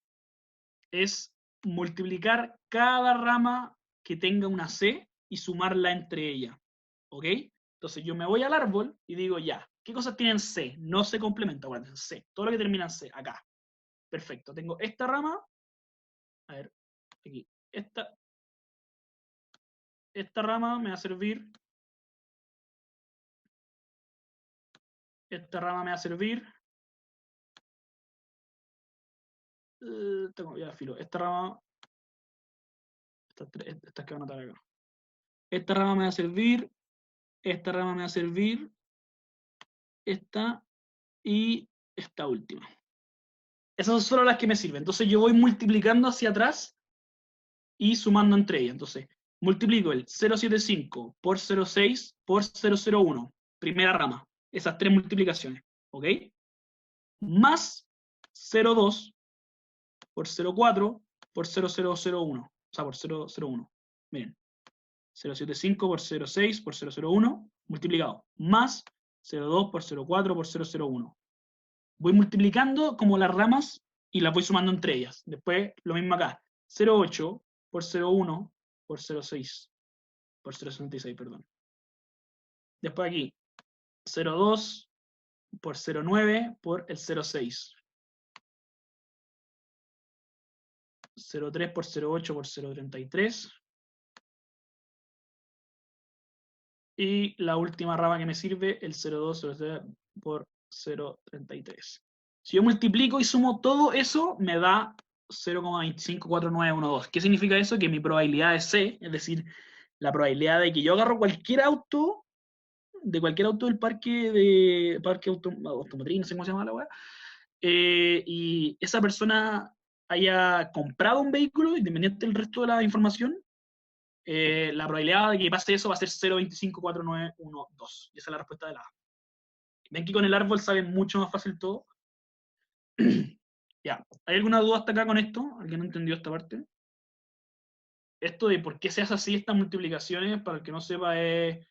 es multiplicar cada rama que tenga una C y sumarla entre ellas. ¿Ok? Entonces yo me voy al árbol y digo ya, ¿qué cosas tienen C? No se complementa, bueno, C. Todo lo que termina en C, acá. Perfecto. Tengo esta rama. A ver, aquí. Esta rama me va a servir. Esta rama me va a servir. Tengo ya filo. Esta rama. Estas que van a estar acá. Esta rama me va a servir. Esta rama me va a servir. Esta y esta última. Esas son solo las que me sirven. Entonces yo voy multiplicando hacia atrás y sumando entre ellas. Entonces, multiplico el 0,75 por 0,6 por 0,01. Primera rama. Esas tres multiplicaciones. ¿Ok? Más 0,2 por 0,4 por 0,001. O sea, por 0,01. Miren. 0,75 por 0,6 por 0,01 multiplicado. Más 0,2 por 0,4 por 0,01. Voy multiplicando como las ramas y las voy sumando entre ellas. Después lo mismo acá. 0,8 por 0,1 por 0,6. Por 0,66, perdón. Después aquí. 0,2 por 0,9 por el 0,6. 0,3 por 0,8 por 0,33. Y la última rama que me sirve, el 0,2 por 0,33. Si yo multiplico y sumo todo eso, me da 0,254912. ¿Qué significa eso? Que mi probabilidad de C, es decir, la probabilidad de que yo agarro cualquier auto, de cualquier auto del parque automotriz, no sé cómo se llama la weá, y esa persona haya comprado un vehículo, independiente del resto de la información, la probabilidad de que pase eso va a ser 0,254912. Y esa es la respuesta de la A. Ven que con el árbol sale mucho más fácil todo. Ya, ¿hay alguna duda hasta acá con esto? ¿Alguien no entendió esta parte? Esto de por qué se hace así estas multiplicaciones, para el que no sepa, es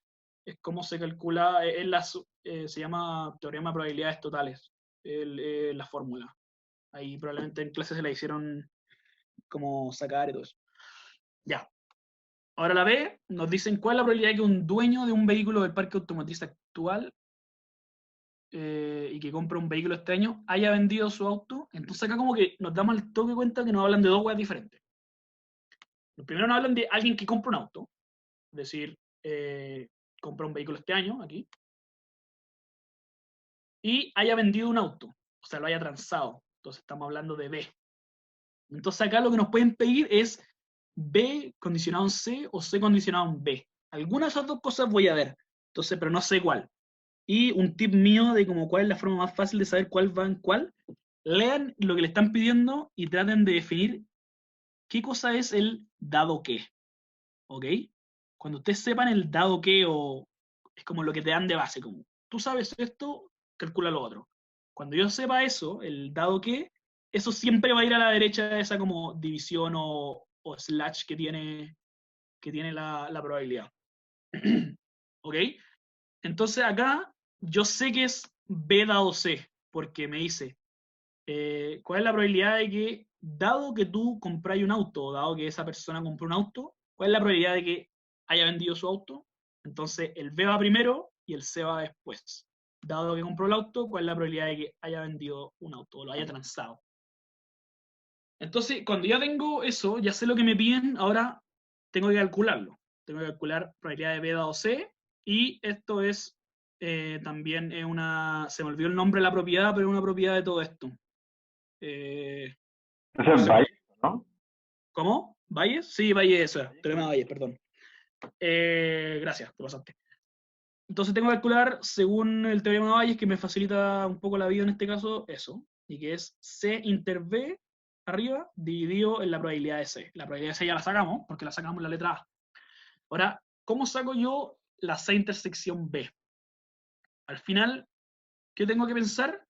cómo se calcula, se llama teorema de probabilidades totales, la fórmula. Ahí probablemente en clases se la hicieron como sacar y todo eso. Ya. Ahora la B, nos dicen cuál es la probabilidad de que un dueño de un vehículo del parque automotriz actual y que compra un vehículo este año haya vendido su auto. Entonces acá como que nos damos al toque cuenta que nos hablan de dos weas diferentes. Primero nos hablan de alguien que compra un auto, es decir, compra un vehículo este año, aquí, y haya vendido un auto, o sea, lo haya transado. Entonces estamos hablando de B. Entonces acá lo que nos pueden pedir es B condicionado en C o C condicionado en B. Algunas de esas dos cosas voy a ver, entonces, pero no sé cuál. Y un tip mío de como cuál es la forma más fácil de saber cuál va en cuál, lean lo que le están pidiendo y traten de definir qué cosa es el dado qué. ¿Ok? Cuando ustedes sepan el dado qué, o es como lo que te dan de base, como tú sabes esto, calcula lo otro. Cuando yo sepa eso, el dado qué, eso siempre va a ir a la derecha de esa como división o slash que tiene la probabilidad. ¿Ok? Entonces acá yo sé que es B dado C, porque me dice, ¿cuál es la probabilidad de que, dado que tú compras un auto, o dado que esa persona compró un auto, cuál es la probabilidad de que haya vendido su auto? Entonces el B va primero y el C va después. Dado que compró el auto, ¿cuál es la probabilidad de que haya vendido un auto o lo haya transado? Entonces, cuando ya tengo eso, ya sé lo que me piden, ahora tengo que calcularlo. Tengo que calcular probabilidad de B dado C, y esto es también es una... Se me olvidó el nombre de la propiedad, pero es una propiedad de todo esto. Ese es Bayes, ¿no? ¿Cómo? ¿Bayes? Sí, Bayes, eso era. Teorema de Bayes, perdón. Gracias, te pasaste. Entonces tengo que calcular, según el teorema de Bayes, que me facilita un poco la vida en este caso, eso, y que es C inter B arriba dividido en la probabilidad de C. La probabilidad de C ya la sacamos, porque la sacamos en la letra A. Ahora, ¿cómo saco yo la C intersección B? Al final, ¿qué tengo que pensar?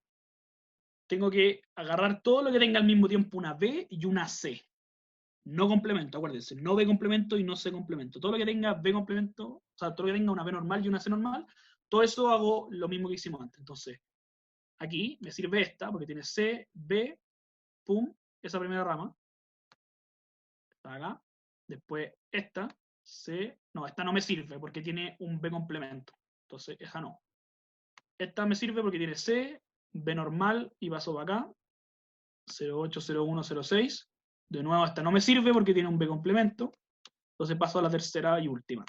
Tengo que agarrar todo lo que tenga al mismo tiempo una B y una C. No complemento, acuérdense, no B complemento y no C complemento. Todo lo que tenga B complemento, o sea, todo lo que tenga una B normal y una C normal, todo eso hago lo mismo que hicimos antes. Entonces, aquí me sirve esta, porque tiene C, B, pum, esa primera rama. Está acá. Después esta, C, no, esta no me sirve porque tiene un B complemento. Entonces, esa no. Esta me sirve porque tiene C, B normal y paso para acá. 08, 01, 06. De nuevo, esta no me sirve porque tiene un B complemento. Entonces paso a la tercera y última.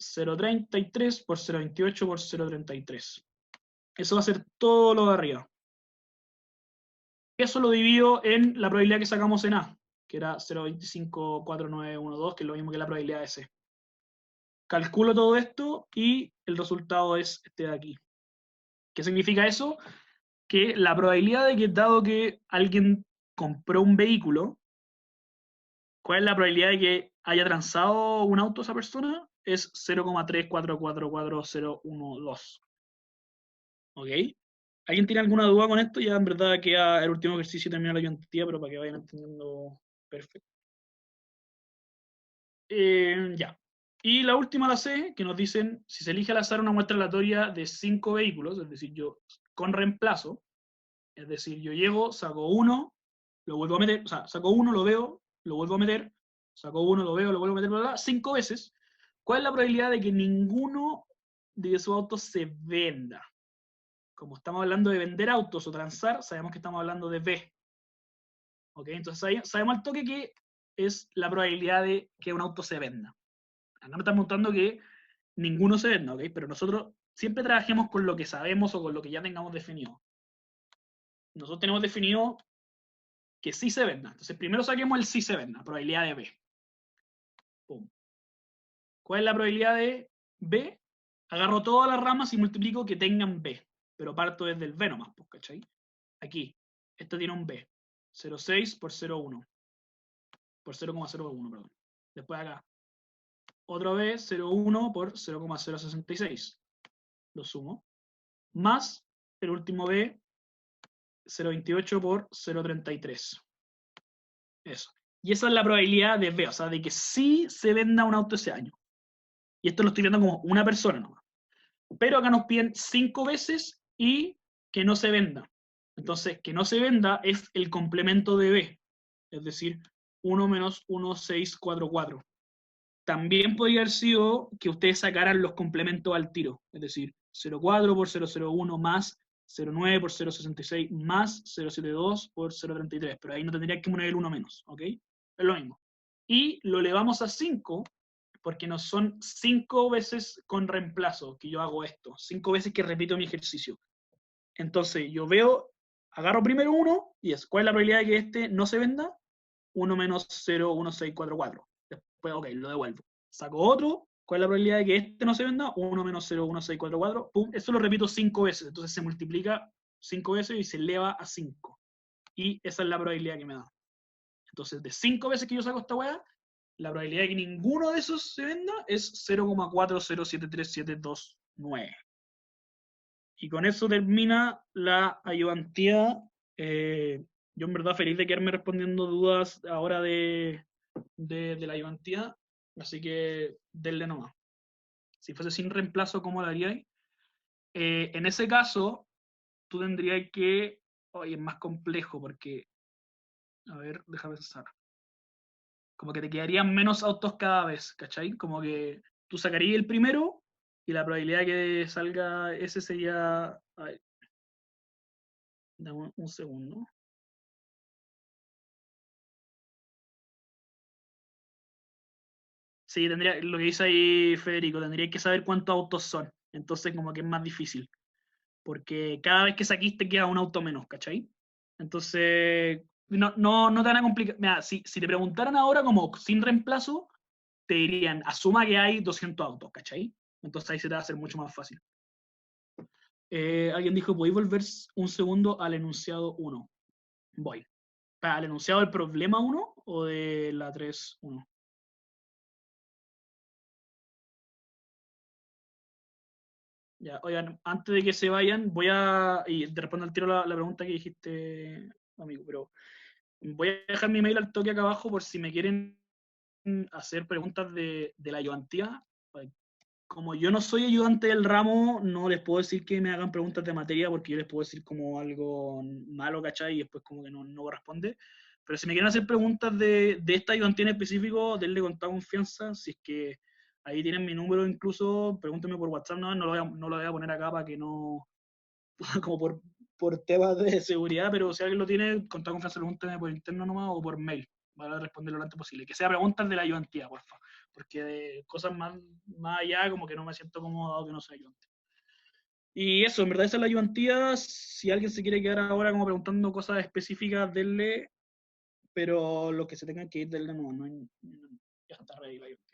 0.33 por 0.28 por 0.33. Eso va a ser todo lo de arriba. Eso lo divido en la probabilidad que sacamos en A, que era 0.254912, que es lo mismo que la probabilidad de C. Calculo todo esto y el resultado es este de aquí. ¿Qué significa eso? Que la probabilidad de que, dado que alguien compró un vehículo, ¿cuál es la probabilidad de que haya transado un auto esa persona? Es 0,3444012. ¿Ok? ¿Alguien tiene alguna duda con esto? Ya en verdad queda el último ejercicio y termina la ayudantía, pero para que vayan entendiendo perfecto. Ya. Y la última la C, que nos dicen, si se elige al azar una muestra aleatoria de 5 vehículos, es decir, yo con reemplazo, es decir, yo llego, saco uno, lo vuelvo a meter, o sea, saco uno, lo veo, lo vuelvo a meter, saco uno, lo veo, lo vuelvo a meter, bla, bla, 5 veces. ¿Cuál es la probabilidad de que ninguno de esos autos se venda? Como estamos hablando de vender autos o transar, sabemos que estamos hablando de B. ¿Ok? Entonces sabemos al toque que es la probabilidad de que un auto se venda. Acá me están mostrando que ninguno se venda, ¿ok? Pero nosotros siempre trabajemos con lo que sabemos o con lo que ya tengamos definido. Nosotros tenemos definido que sí se venda. Entonces primero saquemos el sí se venda, probabilidad de B. Pum. ¿Cuál es la probabilidad de B? Agarro todas las ramas y multiplico que tengan B. Pero parto desde el B nomás, ¿cachai? Aquí, esto tiene un B. 0,6 por 0,1. Por 0,01, perdón. Después acá. Otro B, 0,1 por 0,066. Lo sumo. Más el último B, 0,28 por 0,33. Eso. Y esa es la probabilidad de B, o sea, de que sí se venda un auto ese año. Y esto lo estoy viendo como una persona nomás. Pero acá nos piden 5 veces y que no se venda. Entonces, que no se venda es el complemento de B. Es decir, 1 menos 1,644. También podría haber sido que ustedes sacaran los complementos al tiro. Es decir, 0,4 por 0,01 más 0,9 por 0,66 más 0,72 por 0,33. Pero ahí no tendría que poner el 1 menos. ¿Ok? Es lo mismo. Y lo elevamos a 5 porque no son 5 veces con reemplazo que yo hago esto. 5 veces que repito mi ejercicio. Entonces yo veo, agarro primero 1 y es, ¿cuál es la probabilidad de que este no se venda? 1 menos 0,1644. Después, ok, lo devuelvo. Saco otro, ¿cuál es la probabilidad de que este no se venda? 1 menos 0,1644. Pum, eso lo repito 5 veces. Entonces se multiplica 5 veces y se eleva a 5. Y esa es la probabilidad que me da. Entonces, de 5 veces que yo saco esta hueá, la probabilidad de que ninguno de esos se venda es 0,4073729. Y con eso termina la ayudantía Yo en verdad feliz de quedarme respondiendo dudas ahora de la ayudantía, así que denle nomás. Si fuese sin reemplazo, ¿cómo lo haríais? En ese caso, tú tendrías que... Oye, es más complejo porque... A ver, déjame pensar. Como que te quedarían menos autos cada vez, ¿cachai? Como que tú sacarías el primero y la probabilidad que salga ese sería... A ver, dame un segundo. Sí, tendría, lo que dice ahí Federico, tendría que saber cuántos autos son. Entonces, como que es más difícil. Porque cada vez que saquís te queda un auto menos, ¿cachai? Entonces, no te van a complicar. Mira, si te preguntaran ahora como sin reemplazo, te dirían, asuma que hay 200 autos, ¿cachai? Entonces ahí se te va a hacer mucho más fácil. Alguien dijo, ¿podéis volver un segundo al enunciado 1? Voy. ¿Al enunciado del problema 1 o de la 3.1? Ya, oigan, antes de que se vayan, voy a. Y te respondo al tiro la pregunta que dijiste, amigo, pero voy a dejar mi mail al toque acá abajo por si me quieren hacer preguntas de la ayudantía. Como yo no soy ayudante del ramo, no les puedo decir que me hagan preguntas de materia porque yo les puedo decir como algo malo, ¿cachai? Y después como que no corresponde. Pero si me quieren hacer preguntas de esta ayudantía en específico, denle con toda confianza. Si es que ahí tienen mi número incluso, pregúntenme por WhatsApp, no lo voy a poner acá para que no, como por temas de seguridad, pero si alguien lo tiene, con toda confianza pregúntenme por interno nomás o por mail, para responderlo lo antes posible. Que sea preguntas de la ayudantía, por favor, porque de cosas más allá como que no me siento cómodo que no soy ayudante. Y eso, en verdad esa es la ayudantía. Si alguien se quiere quedar ahora como preguntando cosas específicas, denle, pero los que se tengan que ir, denle no, ya está ready la ayudantía.